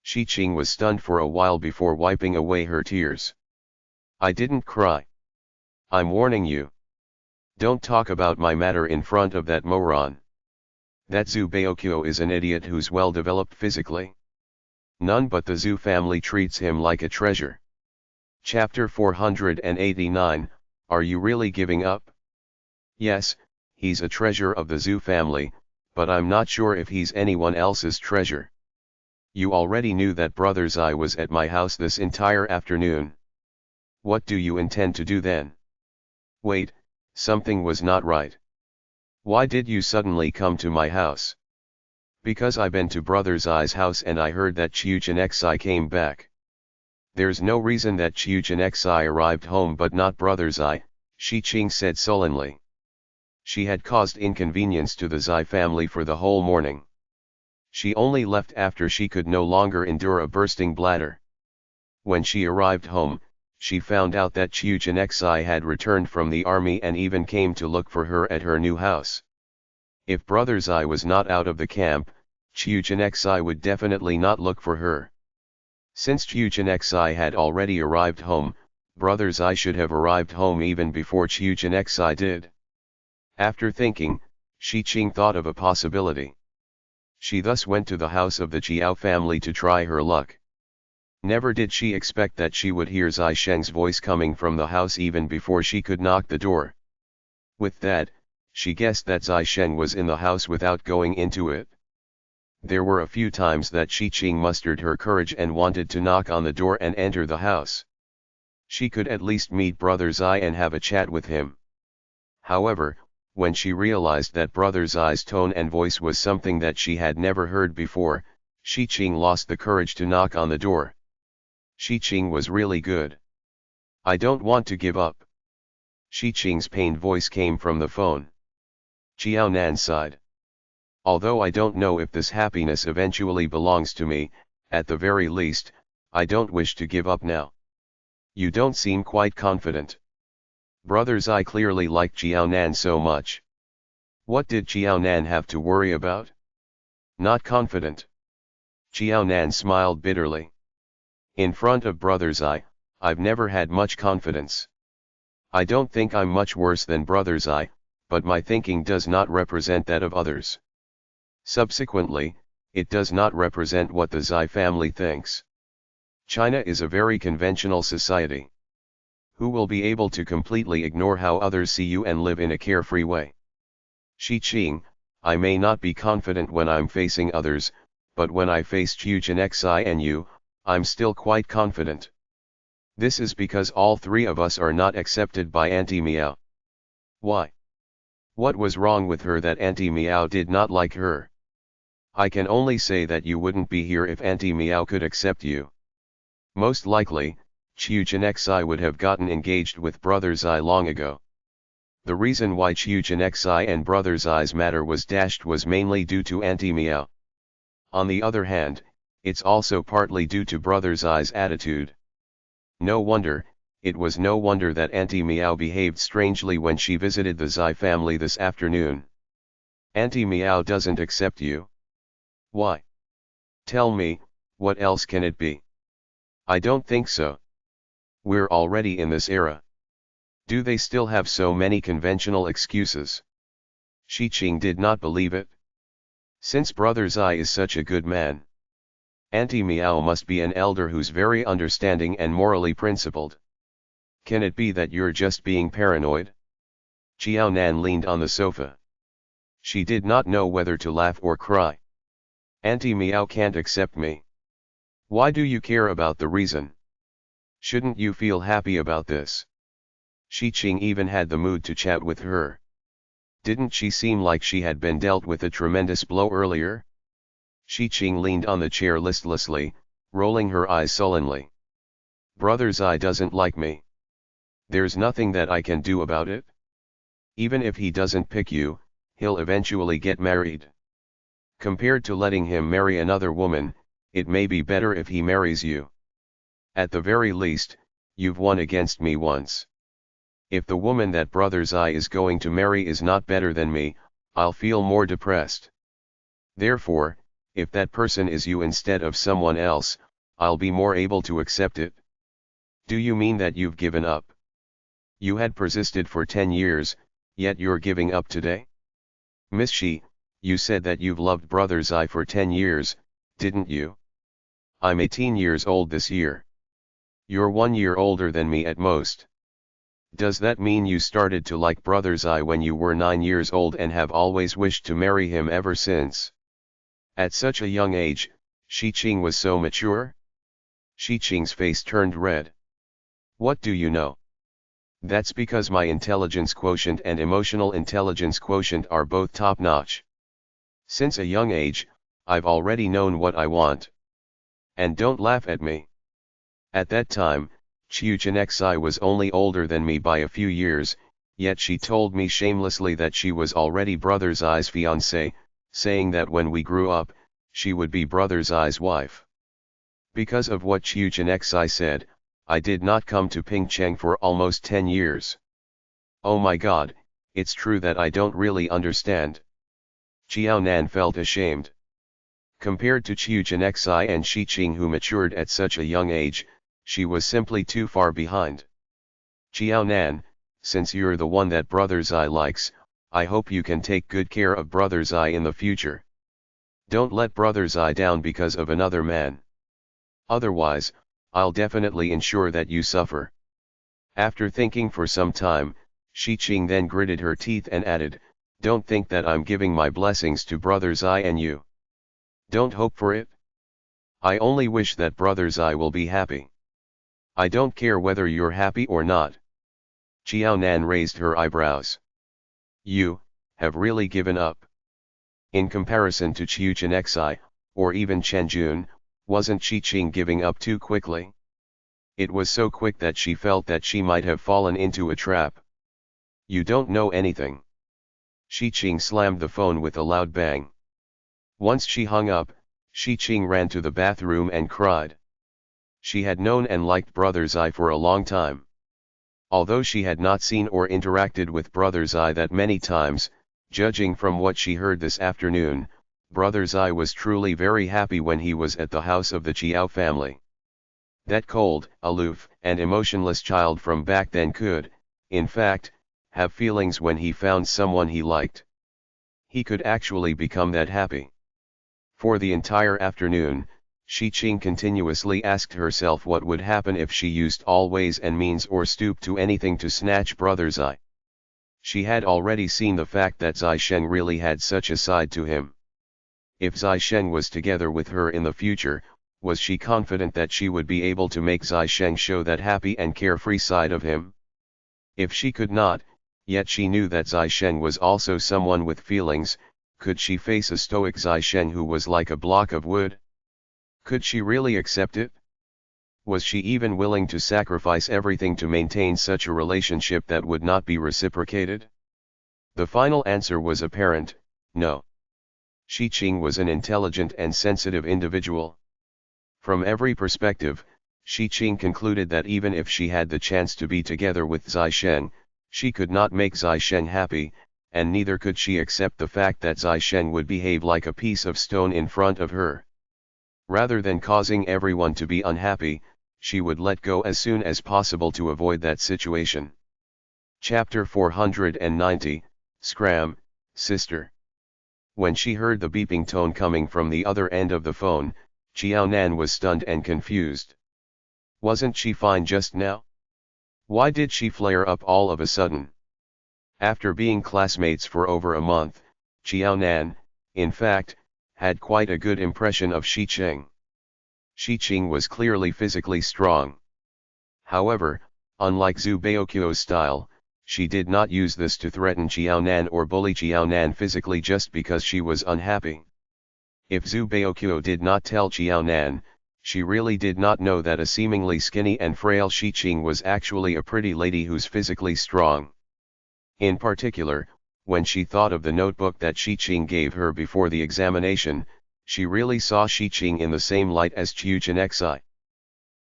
Shi Qing was stunned for a while before wiping away her tears. I didn't cry. I'm warning you. Don't talk about my matter in front of that moron. That Zhu Baoqiu is an idiot who's well developed physically. None but the Zhu family treats him like a treasure. Chapter 489, Are you really giving up? Yes, he's a treasure of the Zhu family, but I'm not sure if he's anyone else's treasure. You already knew that Brother Zai was at my house this entire afternoon. What do you intend to do then? Wait, something was not right. Why did you suddenly come to my house? Because I've been to Brother Zai's house and I heard that Qiu Chenxai came back. There's no reason that Qiu Chenxai arrived home but not Brother Zai, Shi Qing said sullenly. She had caused inconvenience to the Zai family for the whole morning. She only left after she could no longer endure a bursting bladder. When she arrived home, she found out that Qiu Chenxai had returned from the army and even came to look for her at her new house. If Brother Zai was not out of the camp, Qiu Chenxai would definitely not look for her. Since Qiu Chenxai had already arrived home, Brother Zai should have arrived home even before Qiu Chenxai did. After thinking, Shi Qing thought of a possibility. She thus went to the house of the Jiao family to try her luck. Never did she expect that she would hear Zai Sheng's voice coming from the house even before she could knock the door. With that, she guessed that Zai Sheng was in the house without going into it. There were a few times that Shi Qing mustered her courage and wanted to knock on the door and enter the house. She could at least meet Brother Zai and have a chat with him. However, when she realized that Brother Zai's tone and voice was something that she had never heard before, Shi Qing lost the courage to knock on the door. Shi Qing was really good. I don't want to give up. Shi Qing's pained voice came from the phone. Jiaonan sighed. Although I don't know if this happiness eventually belongs to me, at the very least, I don't wish to give up now. You don't seem quite confident. Brother Zai clearly liked Jiaonan so much. What did Jiaonan have to worry about? Not confident. Jiaonan smiled bitterly. In front of Brother Zai, I've never had much confidence. I don't think I'm much worse than Brother Zai, but my thinking does not represent that of others. Subsequently, it does not represent what the Zai family thinks. China is a very conventional society. Who will be able to completely ignore how others see you and live in a carefree way? Shi Qing, I may not be confident when I'm facing others, but when I face Chujin Xi and you, I'm still quite confident. This is because all three of us are not accepted by Auntie Meow. Why? What was wrong with her that Auntie Meow did not like her? I can only say that you wouldn't be here if Auntie Meow could accept you. Most likely, Chujin Xi would have gotten engaged with Brother Xi long ago. The reason why Chujin Xi and Brother Xi's matter was dashed was mainly due to Auntie Meow. On the other hand, it's also partly due to Brother Xi's attitude. No wonder that Auntie Meow behaved strangely when she visited the Xi family this afternoon. Auntie Meow doesn't accept you. Why? Tell me, what else can it be? I don't think so. We're already in this era. Do they still have so many conventional excuses? Xiqing did not believe it. Since Brother Xi is such a good man, Auntie Meow must be an elder who's very understanding and morally principled. Can it be that you're just being paranoid? Xiao Nan leaned on the sofa. She did not know whether to laugh or cry. Auntie Meow can't accept me. Why do you care about the reason? Shouldn't you feel happy about this? Xiqing even had the mood to chat with her. Didn't she seem like she had been dealt with a tremendous blow earlier? Xiqing leaned on the chair listlessly, rolling her eyes sullenly. Brother Xi doesn't like me. There's nothing that I can do about it. Even if he doesn't pick you, he'll eventually get married. Compared to letting him marry another woman, it may be better if he marries you. At the very least, you've won against me once. If the woman that Brother Xi is going to marry is not better than me, I'll feel more depressed. Therefore, if that person is you instead of someone else, I'll be more able to accept it. Do you mean that you've given up? You had persisted for 10 years, yet you're giving up today? Miss Shi, you said that you've loved Brother Xi for 10 years, didn't you? I'm 18 years old this year. You're 1 year older than me at most. Does that mean you started to like Brother Xi when you were 9 years old and have always wished to marry him ever since? At such a young age, Xiqing was so mature? Xiqing's face turned red. What do you know? That's because my intelligence quotient and emotional intelligence quotient are both top-notch. Since a young age, I've already known what I want. And don't laugh at me. At that time, Chujin Xi was only older than me by a few years, yet she told me shamelessly that she was already Brother Xi's fiancée, saying that when we grew up, she would be Brother Xi's wife. Because of what Chujin Xi said, I did not come to Pingcheng for almost 10 years. Oh my god, it's true that I don't really understand. Xiao Nan felt ashamed. Compared to Chujin Xi and Xiqing who matured at such a young age, she was simply too far behind. Xiao Nan, since you're the one that Brother Xi likes, I hope you can take good care of Brother Xi in the future. Don't let Brother Xi down because of another man. Otherwise, I'll definitely ensure that you suffer. After thinking for some time, Xiqing then gritted her teeth and added, don't think that I'm giving my blessings to Brother Xi and you. Don't hope for it. I only wish that Brother Xi will be happy. I don't care whether you're happy or not. Xiao Nan raised her eyebrows. You have really given up. In comparison to Chujin Xi, or even Chen Jun, wasn't Xiqing giving up too quickly? It was so quick that she felt that she might have fallen into a trap. You don't know anything. Xiqing slammed the phone with a loud bang. Once she hung up, Xiqing ran to the bathroom and cried. She had known and liked Brother Xi for a long time. Although she had not seen or interacted with Brother Xi that many times, judging from what she heard this afternoon, Brother Xi was truly very happy when he was at the house of the Chiao family. That cold, aloof, and emotionless child from back then could, in fact, have feelings when he found someone he liked. He could actually become that happy. For the entire afternoon, Xiqing continuously asked herself what would happen if she used all ways and means or stooped to anything to snatch Brother Xi. She had already seen the fact that Zai Sheng really had such a side to him. If Zai Sheng was together with her in the future, was she confident that she would be able to make Zai Sheng show that happy and carefree side of him? If she could not, yet she knew that Zai Sheng was also someone with feelings, could she face a stoic Zai Sheng who was like a block of wood? Could she really accept it? Was she even willing to sacrifice everything to maintain such a relationship that would not be reciprocated? The final answer was apparent: no. Shi Qing was an intelligent and sensitive individual. From every perspective, Shi Qing concluded that even if she had the chance to be together with Zai Sheng, she could not make Zai Sheng happy, and neither could she accept the fact that Zai Sheng would behave like a piece of stone in front of her. Rather than causing everyone to be unhappy, she would let go as soon as possible to avoid that situation. Chapter 490, Scram, Sister. When she heard the beeping tone coming from the other end of the phone, Qiaonan was stunned and confused. Wasn't she fine just now? Why did she flare up all of a sudden? After being classmates for over a month, Qiaonan, in fact, had quite a good impression of Shi Qing. Shi Qing was clearly physically strong. However, unlike Zhu Baoqiu's style, she did not use this to threaten Qiaonan or bully Qiaonan physically just because she was unhappy. If Zhu Baoqiu did not tell Qiaonan, she really did not know that a seemingly skinny and frail Shi Qing was actually a pretty lady who's physically strong. In particular, when she thought of the notebook that Shi Qing gave her before the examination, she really saw Shi Qing in the same light as Qiu Chenxi.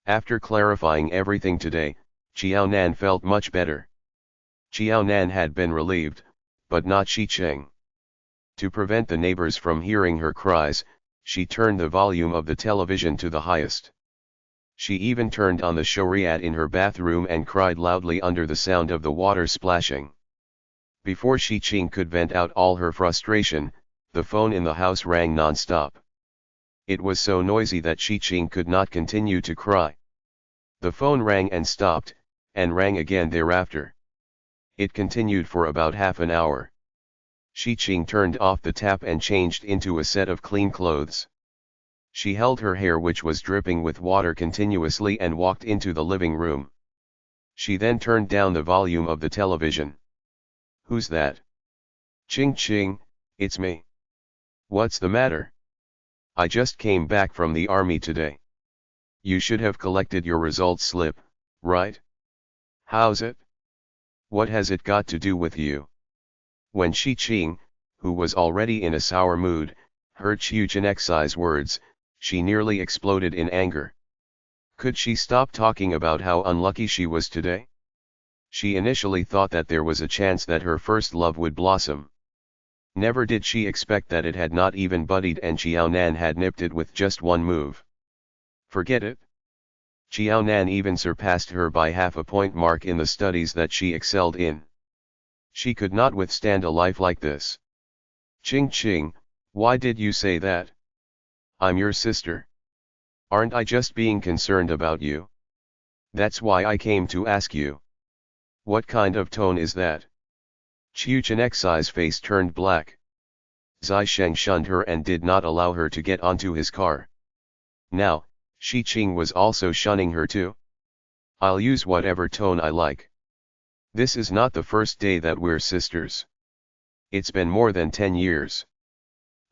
After clarifying everything today, Qiaonan felt much better. Qiaonan had been relieved, but not Shi Qing. To prevent the neighbors from hearing her cries, she turned the volume of the television to the highest. She even turned on the shoriat in her bathroom and cried loudly under the sound of the water splashing. Before Shi Qing could vent out all her frustration, the phone in the house rang non-stop. It was so noisy that Shi Qing could not continue to cry. The phone rang and stopped, and rang again thereafter. It continued for about half an hour. Shi Qing turned off the tap and changed into a set of clean clothes. She held her hair, which was dripping with water, continuously and walked into the living room. She then turned down the volume of the television. "Who's that?" "Qing Qing, it's me." "What's the matter?" "I just came back from the army today." "You should have collected your results slip, right?" "How's it?" "What has it got to do with you?" When Shi Qing, who was already in a sour mood, heard Qiu Chenxi's words, she nearly exploded in anger. Could she stop talking about how unlucky she was today? She initially thought that there was a chance that her first love would blossom. Never did she expect that it had not even buddied and Qiaonan had nipped it with just one move. Forget it. Qiaonan even surpassed her by half a point mark in the studies that she excelled in. She could not withstand a life like this. "Qing Qing, why did you say that?" "I'm your sister. Aren't I just being concerned about you? That's why I came to ask you." "What kind of tone is that?" Qiu Chenxi's face turned black. Zai Sheng shunned her and did not allow her to get onto his car. Now, Shi Qing was also shunning her too. "I'll use whatever tone I like. This is not the first day that we're sisters. It's been more than 10 years.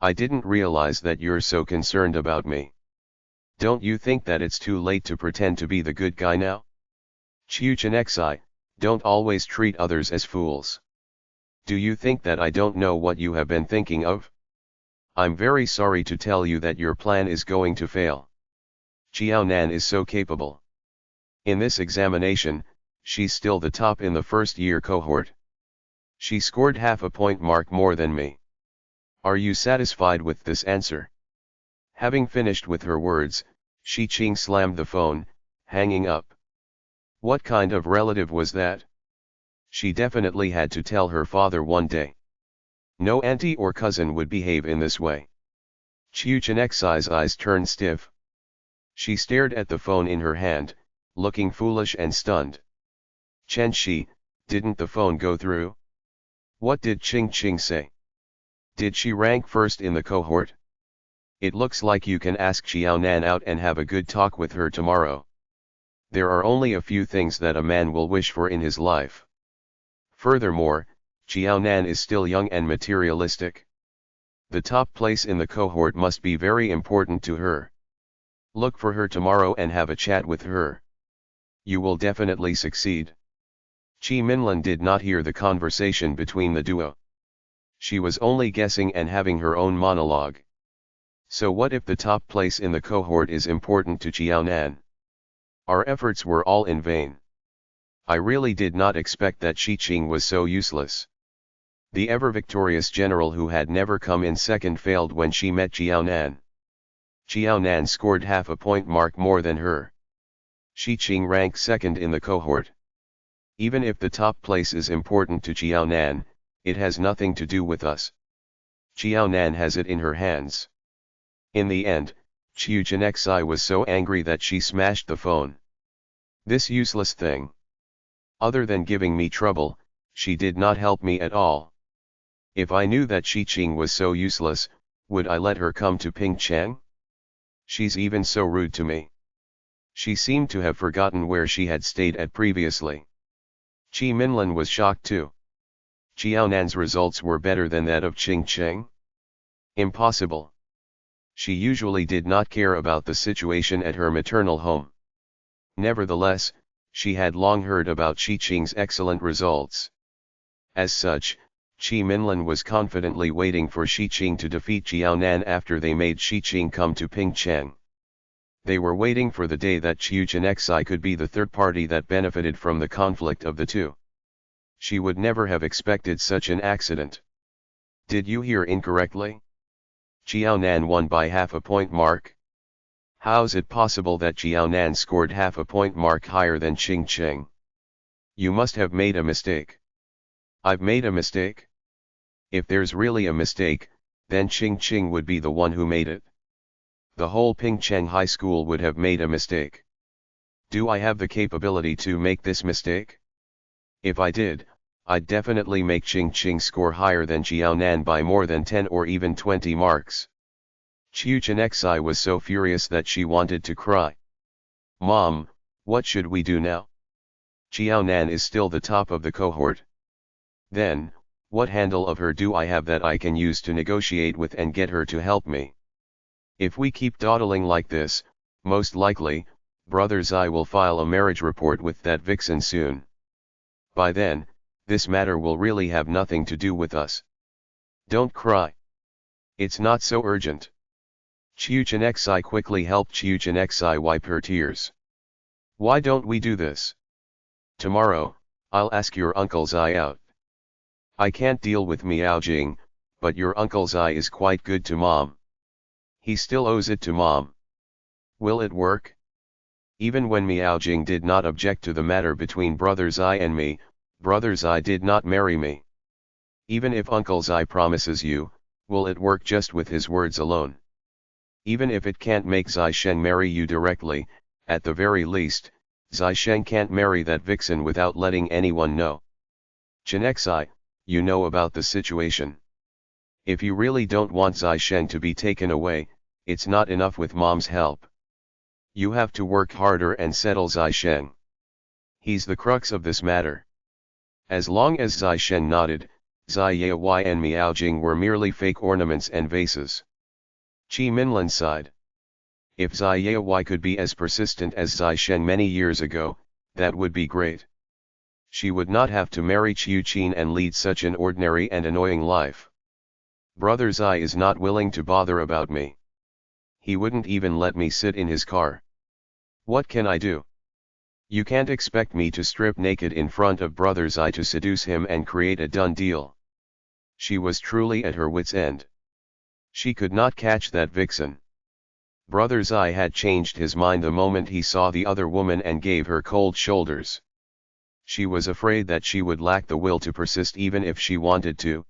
I didn't realize that you're so concerned about me. Don't you think that it's too late to pretend to be the good guy now? Qiu Chenxi, don't always treat others as fools. Do you think that I don't know what you have been thinking of? I'm very sorry to tell you that your plan is going to fail. Qiaonan is so capable. In this examination, she's still the top in the first-year cohort. She scored half a point mark more than me. Are you satisfied with this answer?" Having finished with her words, Shi Qing slammed the phone, hanging up. What kind of relative was that? She definitely had to tell her father one day. No auntie or cousin would behave in this way. Qiu Chenxi's eyes turned stiff. She stared at the phone in her hand, looking foolish and stunned. "Chen Shi, didn't the phone go through?" What did Ching Ching say? Did she rank first in the cohort? It looks like you can ask Xiaonan out and have a good talk with her tomorrow. There are only a few things that a man will wish for in his life. Furthermore, Xiaonan is still young and materialistic. The top place in the cohort must be very important to her. Look for her tomorrow and have a chat with her. You will definitely succeed. Qi Minlin did not hear the conversation between the duo. She was only guessing and having her own monologue. So what if the top place in the cohort is important to Xiaonan? Our efforts were all in vain. I really did not expect that Shi Qing was so useless. The ever-victorious general who had never come in second failed when she met Xiaonan. Xiaonan scored half a point mark more than her. Shi Qing ranked second in the cohort. Even if the top place is important to Xiaonan, it has nothing to do with us. Xiaonan has it in her hands. In the end, Qiu Jinexai was so angry that she smashed the phone. This useless thing. Other than giving me trouble, she did not help me at all. If I knew that Shi Qing was so useless, would I let her come to Pingcheng? She's even so rude to me. She seemed to have forgotten where she had stayed at previously. Qi Minlin was shocked too. Xiaonan's results were better than that of Qing Cheng? Impossible. She usually did not care about the situation at her maternal home. Nevertheless, she had long heard about Shi Qing's excellent results. As such, Qi Minlin was confidently waiting for Shi Qing to defeat Xiaonan after they made Shi Qing come to Pingcheng. They were waiting for the day that Qiu Jinexai could be the third party that benefited from the conflict of the two. She would never have expected such an accident. Did you hear incorrectly? Xiaonan won by half a point mark? How's it possible that Xiaonan scored half a point mark higher than Qing Cheng? You must have made a mistake. I've made a mistake? If there's really a mistake, then Qing Qing would be the one who made it. The whole Pingcheng High School would have made a mistake. Do I have the capability to make this mistake? If I did, I'd definitely make Qing Qing score higher than Xiaonan by more than 10 or even 20 marks. Qiu Jinexai was so furious that she wanted to cry. Mom, what should we do now? Xiaonan is still the top of the cohort. Then, what handle of her do I have that I can use to negotiate with and get her to help me? If we keep dawdling like this, most likely, Brother Zai will file a marriage report with that vixen soon. By then, this matter will really have nothing to do with us. Don't cry. It's not so urgent. Qiu Jinexai quickly helped Qiu Jinexai wipe her tears. Why don't we do this? Tomorrow, I'll ask your Uncle Zai out. I can't deal with Miaojing, but your Uncle Zai is quite good to Mom. He still owes it to Mom. Will it work? Even when Miaojing did not object to the matter between Brother Zai and me, Brother Zai did not marry me. Even if Uncle Zai promises you, will it work just with his words alone? Even if it can't make Zai Sheng marry you directly, at the very least, Zai Sheng can't marry that vixen without letting anyone know. Jinexai, you know about the situation. If you really don't want Zai Sheng to be taken away, it's not enough with Mom's help. You have to work harder and settle Zai Sheng. He's the crux of this matter. As long as Zai Sheng nodded, Zai Yaowai and Miaojing were merely fake ornaments and vases. Qi Minlin sighed. If Zai Yaowai could be as persistent as Zai Sheng many years ago, that would be great. She would not have to marry Qiu Qin and lead such an ordinary and annoying life. Brother Zai is not willing to bother about me. He wouldn't even let me sit in his car. What can I do? You can't expect me to strip naked in front of Brother Zai to seduce him and create a done deal. She was truly at her wit's end. She could not catch that vixen. Brother Zai had changed his mind the moment he saw the other woman and gave her cold shoulders. She was afraid that she would lack the will to persist even if she wanted to.